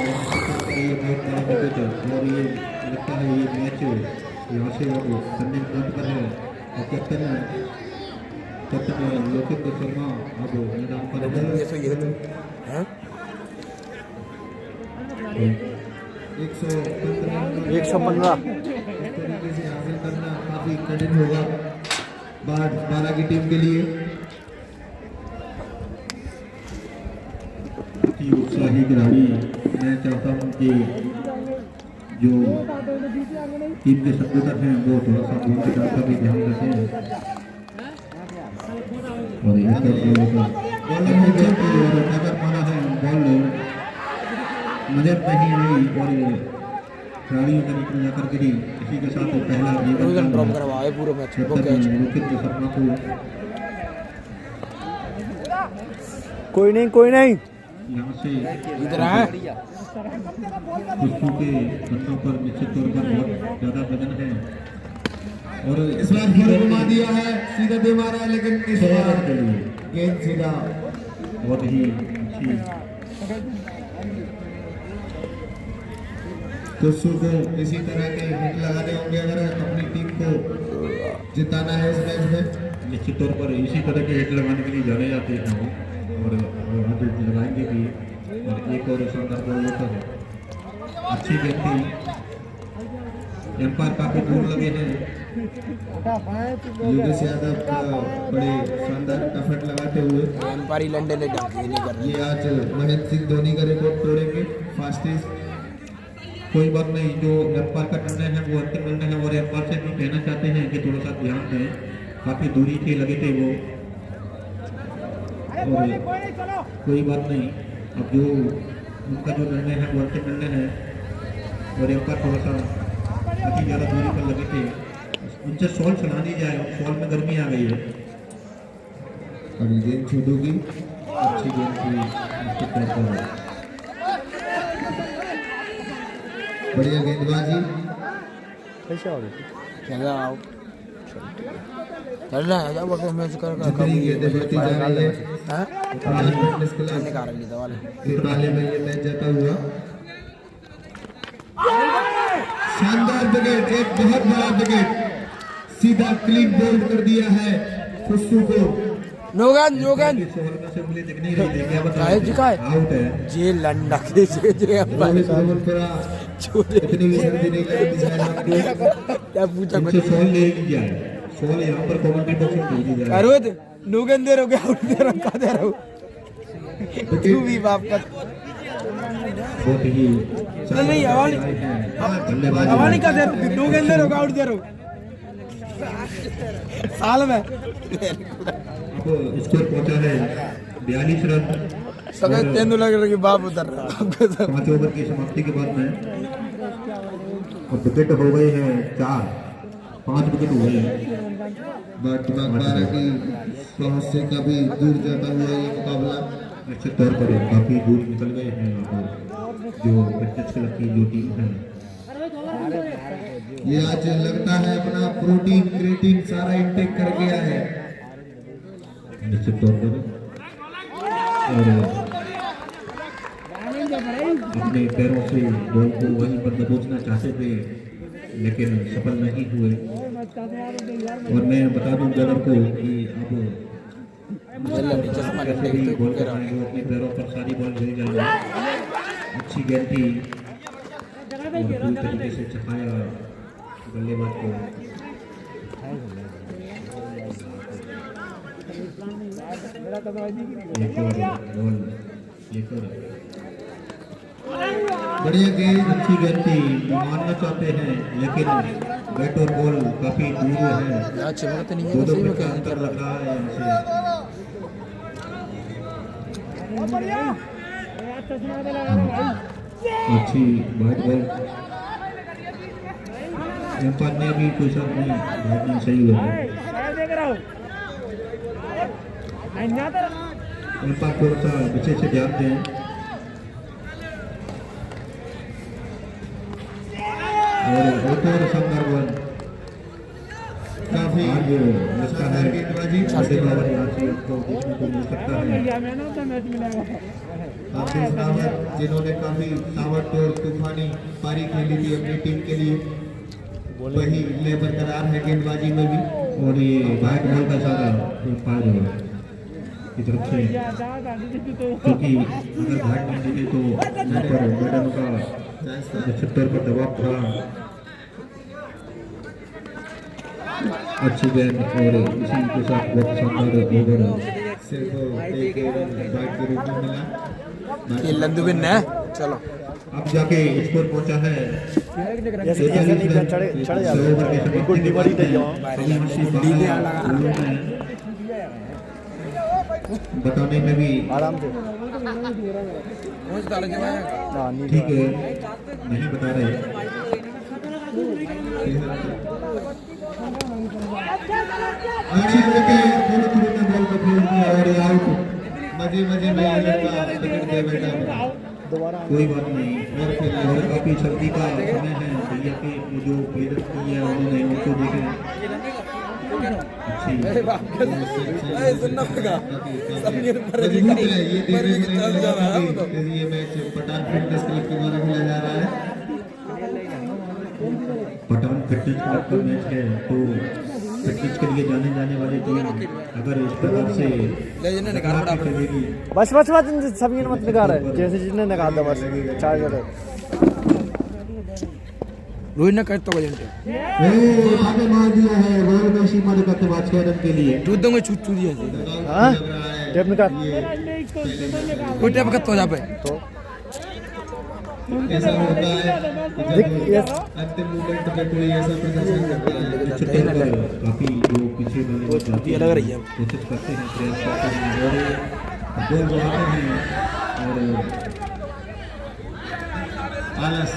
ये बहुत बड़ा विकेट है और ये लगता है ये मैच यहाँ से अब टर्निंग पॉइंट पर है और कैप्टन लोकेंद्र शर्मा अब मैदान पर है। 115 115 इस तरीके से हासिल करना काफी कठिन होगा 12 की टीम के लिए। उत्साही खिलाड़ी मैं चाहता हूँ कि जो टीम के सपोर्टर हैं वो थोड़ा सा बॉल की तरफ का भी ध्यान रखें और अगर माना है बॉल नजर नहीं आई और खिलाड़ियों के नीचे जाकर गिरी। इसी के साथ पहला ड्रॉप करवाए पूरे मैच को कैच। लोकेंद्र शर्मा को कोई नहीं यहाँ से इधर है कुछ के कंधों पर निश्चित तौर पर बहुत ज़्यादा वजन है और इस बार बॉल घुमा दिया है, सीधा दे मारा है, लेकिन इस बार के लिए गेंद सीधा बहुत ही अच्छी कुछ को इसी तरह के हिट लगाने होंगे अगर अपनी टीम को जिताना है इस मैच में। निश्चित तौर पर इसी तरह के हिट लगाने के लिए जाने जाते हैं और आज लगाएंगे भी। और एक और शानदार बॉल होता है, अच्छी गेंद थी, एम्पायर काफी दूर लगे हैं। योगेश यादव का बड़े शानदार एफर्ट लगाते हुए एम्पायर लंडन ने डांकी नहीं कर रही। ये आज महेंद्र सिंह धोनी का रिकॉर्ड तोड़ेंगे फास्टेस्ट। कोई बात नहीं, जो एम्पायर का निर्णय है वो अंतिम निर्णय है और एम्पायर से भी कहना चाहते हैं कि थोड़ा सा ध्यान दें, काफी दूरी से लगे थे वो। और कोई बात नहीं, अब जो उनका जो निर्णय है वो अंतिम निर्णय है और एम्पायर थोड़ा सा काफी ज़्यादा दूरी पर लगे थे, उनसे शॉल चला दी जाए। शॉल में गर्मी आ गई है। अभी गेंद छूटोगी, अच्छी गेंद थी, निश्चित तौर पर बढ़िया गेंदबाजी। चला आओ चलना है जब वो मैच कर जितनी गेंदें बढ़ती जा रही है हां उत्तराखंड फिटनेस क्लब निकाल ली दवा तिरपाले में ये मैच जाता हुआ। शानदार विकेट, एक बहुत बड़ा विकेट, सीधा क्लीन बोल्ड कर दिया है खुशबू को। नोगन शॉल में से उंगली दिख नहीं रही थी, क्या बता काय जी काय आउट है। जे लंडा के जे रोहित रोमनपुरा इतनी भी जल्दी नहीं लगती है आपको। क्या पूछा इनसे शॉल ले ली जाए, शॉल यहाँ पर कमेंट्री बॉक्स में भेजी जाए। अरोद नोगन दे रहोगे आउट दे रहो का दे रहो तू भी बाप का बहुत ही नहीं हवाली धन्यवाद। हवाली का दे रहो नोगन दे रहोगे आउट दे रहो साल में अब स्कोर पहुंचा है 42 रन। सगळे तेंदुलकर की बाप उतर रहा 5 ओवर की समाप्ति के बाद में और विकेट हो गए हैं 4, 5 विकेट हुए हैं। बट बारह की पहुंच से काफी दूर जाता हुआ ये मुकाबला। निश्चित तौर पर काफी दूर निकल गए हैं यहाँ जो फिटनेस क्लब की जो टीम है। ये आज लगता है अपना प्रोटीन क्रिएटिन सारा इंटेक कर गया है। निश्चित तौर पर और अपने पैरों से बॉल को वहीं पर दबोचना चाहते थे लेकिन सफल नहीं हुए। और मैं बता दूं गदर को कि अब जैसे भी बॉल कर रहे हैं वो अपने पैरों पर सारी बॉल गिर जाएगी। अच्छी गेंद थी और पूरी तरीके से चखाया बल्लेबाज को। एक और बॉल लेकर बढ़िया गेंद, अच्छी गेंद थी, मारना चाहते हैं लेकिन बैट और बॉल काफी दूर है। यार चिमड़ा तो नहीं है दो सही में फीट का क्या अंतर लग रहा है यहाँ से। अच्छी वाइट बॉल, एम्पायर ने भी कोई शक नहीं, बैट नहीं सही हुआ। एम्पायर थोड़ा सा पीछे से ध्यान दें। और एक और शानदार बॉल, काफी आज लगता है गेंदबाजी। छोटे बाबर यहाँ से आपको देखने को मिल सकता है। आशीष रावत जिन्होंने काफी ताबड़तोड़ तूफानी पारी खेली थी अपनी टीम के लिए, वही ले बरकरार है गेंदबाजी में भी। और ये वाइट बॉल का इशारा एम्पायर की तरफ से, क्योंकि अगर बैट नहीं देते तो यहाँ पर मैडम का निश्चित तौर पर दबाव था। अच्छी गेंद और इसी के साथ बहुत शानदार ओवर सिर्फ एक रन बैट के रूप में मिला। ये लंदू बिन है चलो अब जाके स्कोर पहुंचा है जैसे नहीं चढ़ जाते गुड्डी बड़ी दे जाओ बताने में भी आराम से ठीक है, नहीं बता रहे। अच्छी विकेट, दोनों टीमों ने बॉल को फेर दिया और आउट। मजे मजे में ये लड़का विकेट दे बैठा। कोई बात नहीं, और काफी सर्दी का समय है, भैया के जो प्लेयर की है उन्होंने उनको देखे अच्छी मजबूत है ये देखने को नहीं मिला कि ये मैच पठान फिटनेस क्लब के द्वारा खेला जा रहा है। पठान फिटनेस क्लब का मैच है तो प्रैक्टिस के लिए जाने वाले टीम अगर इस प्रकार से खेलेगी बस सभी मत निकाल रहे जैसे जिसने निकाल दो बस चार्जर रोहित ने करता होगा उठा के मार दिया है गोल में सीमा करते बाद 6 रन के लिए दूध दूंगे छूट दिया हाँ टेप निकाल कोई टेप करता हो जा पे तो ऐसा होता है देख ये अंतिम मोमेंट पे कोई ऐसा प्रदर्शन करता है काफी जो पीछे ये लग रही है कोशिश करते हैं प्रयास करते हैं और गोल बनाते हैं और आलस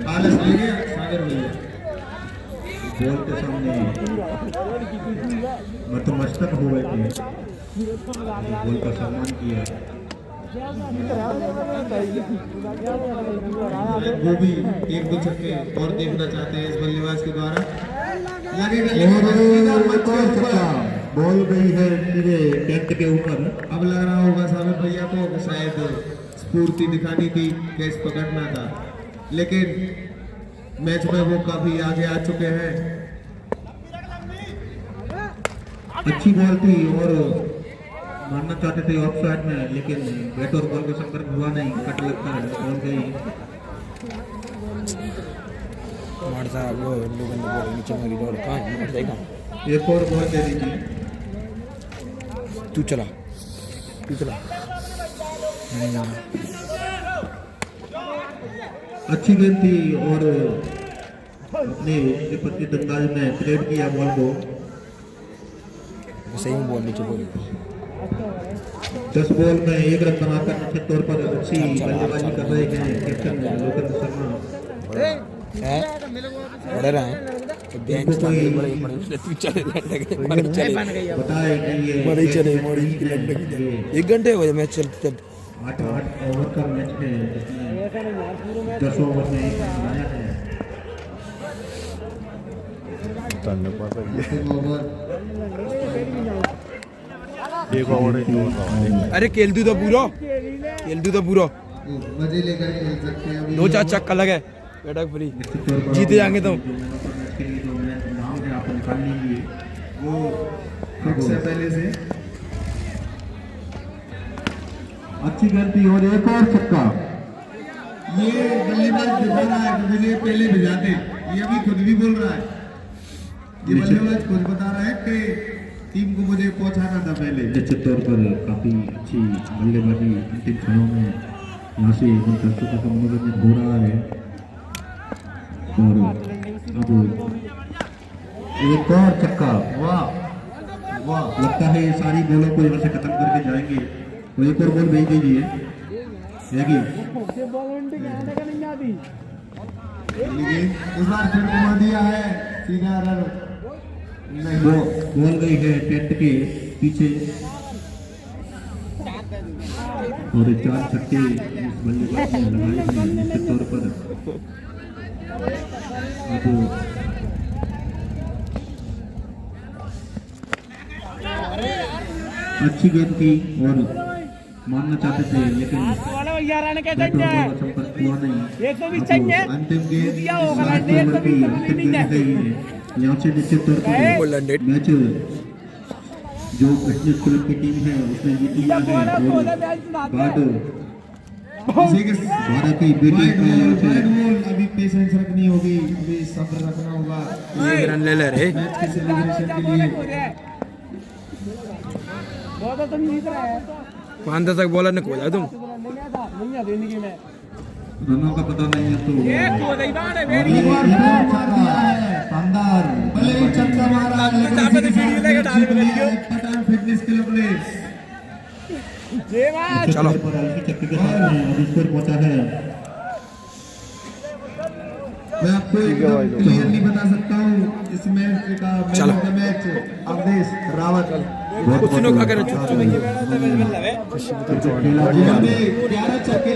आलस ले गया सागर भैया गोल के सामने मतमस्तक हो गए थे गोल का सम्मान किया वो भी 1-2 छक्के और देखना चाहते हैं इस बल्लेबाज के द्वारा लगेगा बॉल गई है सीधे टेंट के ऊपर अब लग रहा होगा सागर भैया को शायद स्फूर्ति दिखानी थी कैच पकड़ना था लेकिन मैच में वो काफी आगे आ चुके हैं अच्छी बॉल थी और मारना चाहते थे ऑफ साइड में लेकिन बैट और बॉल का संपर्क हुआ नहीं कट लगता है बॉल गई हमारे साहब वो लोगों ने बोल नीचे मेरी डोर कहाँ है मर जाएगा एक और बॉल दे दीजिए तू चला अच्छी गेंद थी और अपने विपत्ति अंदाज में प्लेट किया बॉल को सही में बोल नीचे बोल 10 बॉल में 1 रन बनाकर निश्चित तौर पर अच्छी बल्लेबाजी कर रहे हैं कैप्टन लोकेंद्र शर्मा है बड़े रहे हैं तो बेंच कोई तू चले बताए कि ये बड़े चले मोड़ी की लग लगी 1 घंटे हो गए मैच चलते 8 ओवर का मैच है जिसमें 10 ओवर में 1 रन बनाया है एक ओवर अरे खेल दू तो पूरा मजे लेकर खेल सकते हैं अभी 2-4 चक्का लगे बेटा फ्री जीते जाएंगे तो इसके लिए जो नाम है आप निकाल लीजिए वो सबसे पहले से अच्छी गेंद थी और एक और छक्का ये बल्लेबाज दिखा रहा है कि मुझे पहले भिजाते ये अभी खुद भी बोल रहा है ये बल्लेबाज खुद बता रहा है कि टीम को मुझे पहुंचाना था पहले निश्चित तौर पर काफी अच्छी बल्लेबाजी अंतिम क्षणों में यहाँ से दर्शकों का मनोरंजन हो रहा है और अब एक और छक्का वाह लगता है ये सारी बॉलों को यहाँ से खत्म करके जाएंगे तो एक और बॉल भेज दीजिए इस बार फिर घुमा दिया है सीधा रन नहीं बॉल गई है टेंट के पीछे और 4 छक्के इस बल्लेबाज ने लगाए हैं निश्चित तौर पर अब अच्छी गेंद थी और मारना चाहते थे लेकिन संपर्क हुआ नहीं अंतिम गेंद अंतिम गेंद गई है यहाँ से निश्चित तौर पर मैच जो फिटनेस क्लब की टीम है उसने जीत लिया है और बाद इसी के 12 की बेटी अभी पेशेंस रखनी होगी अभी सब्र रखना होगा 1 रन ले रे मैच के सेलिब्रेशन के लिए 5 तक बॉलर ने खोला तुम रनों का पता नहीं है तो शानदार भले ही छक्का मारा पठान फिटनेस क्लब ने चलो चक्के के साथ में अब स्कोर पहुंचा है मैं आपको क्लियरली बता सकता हूँ इस मैच का मैच अवधेश रावत कुछ नो खा कर चुप 11 छक्के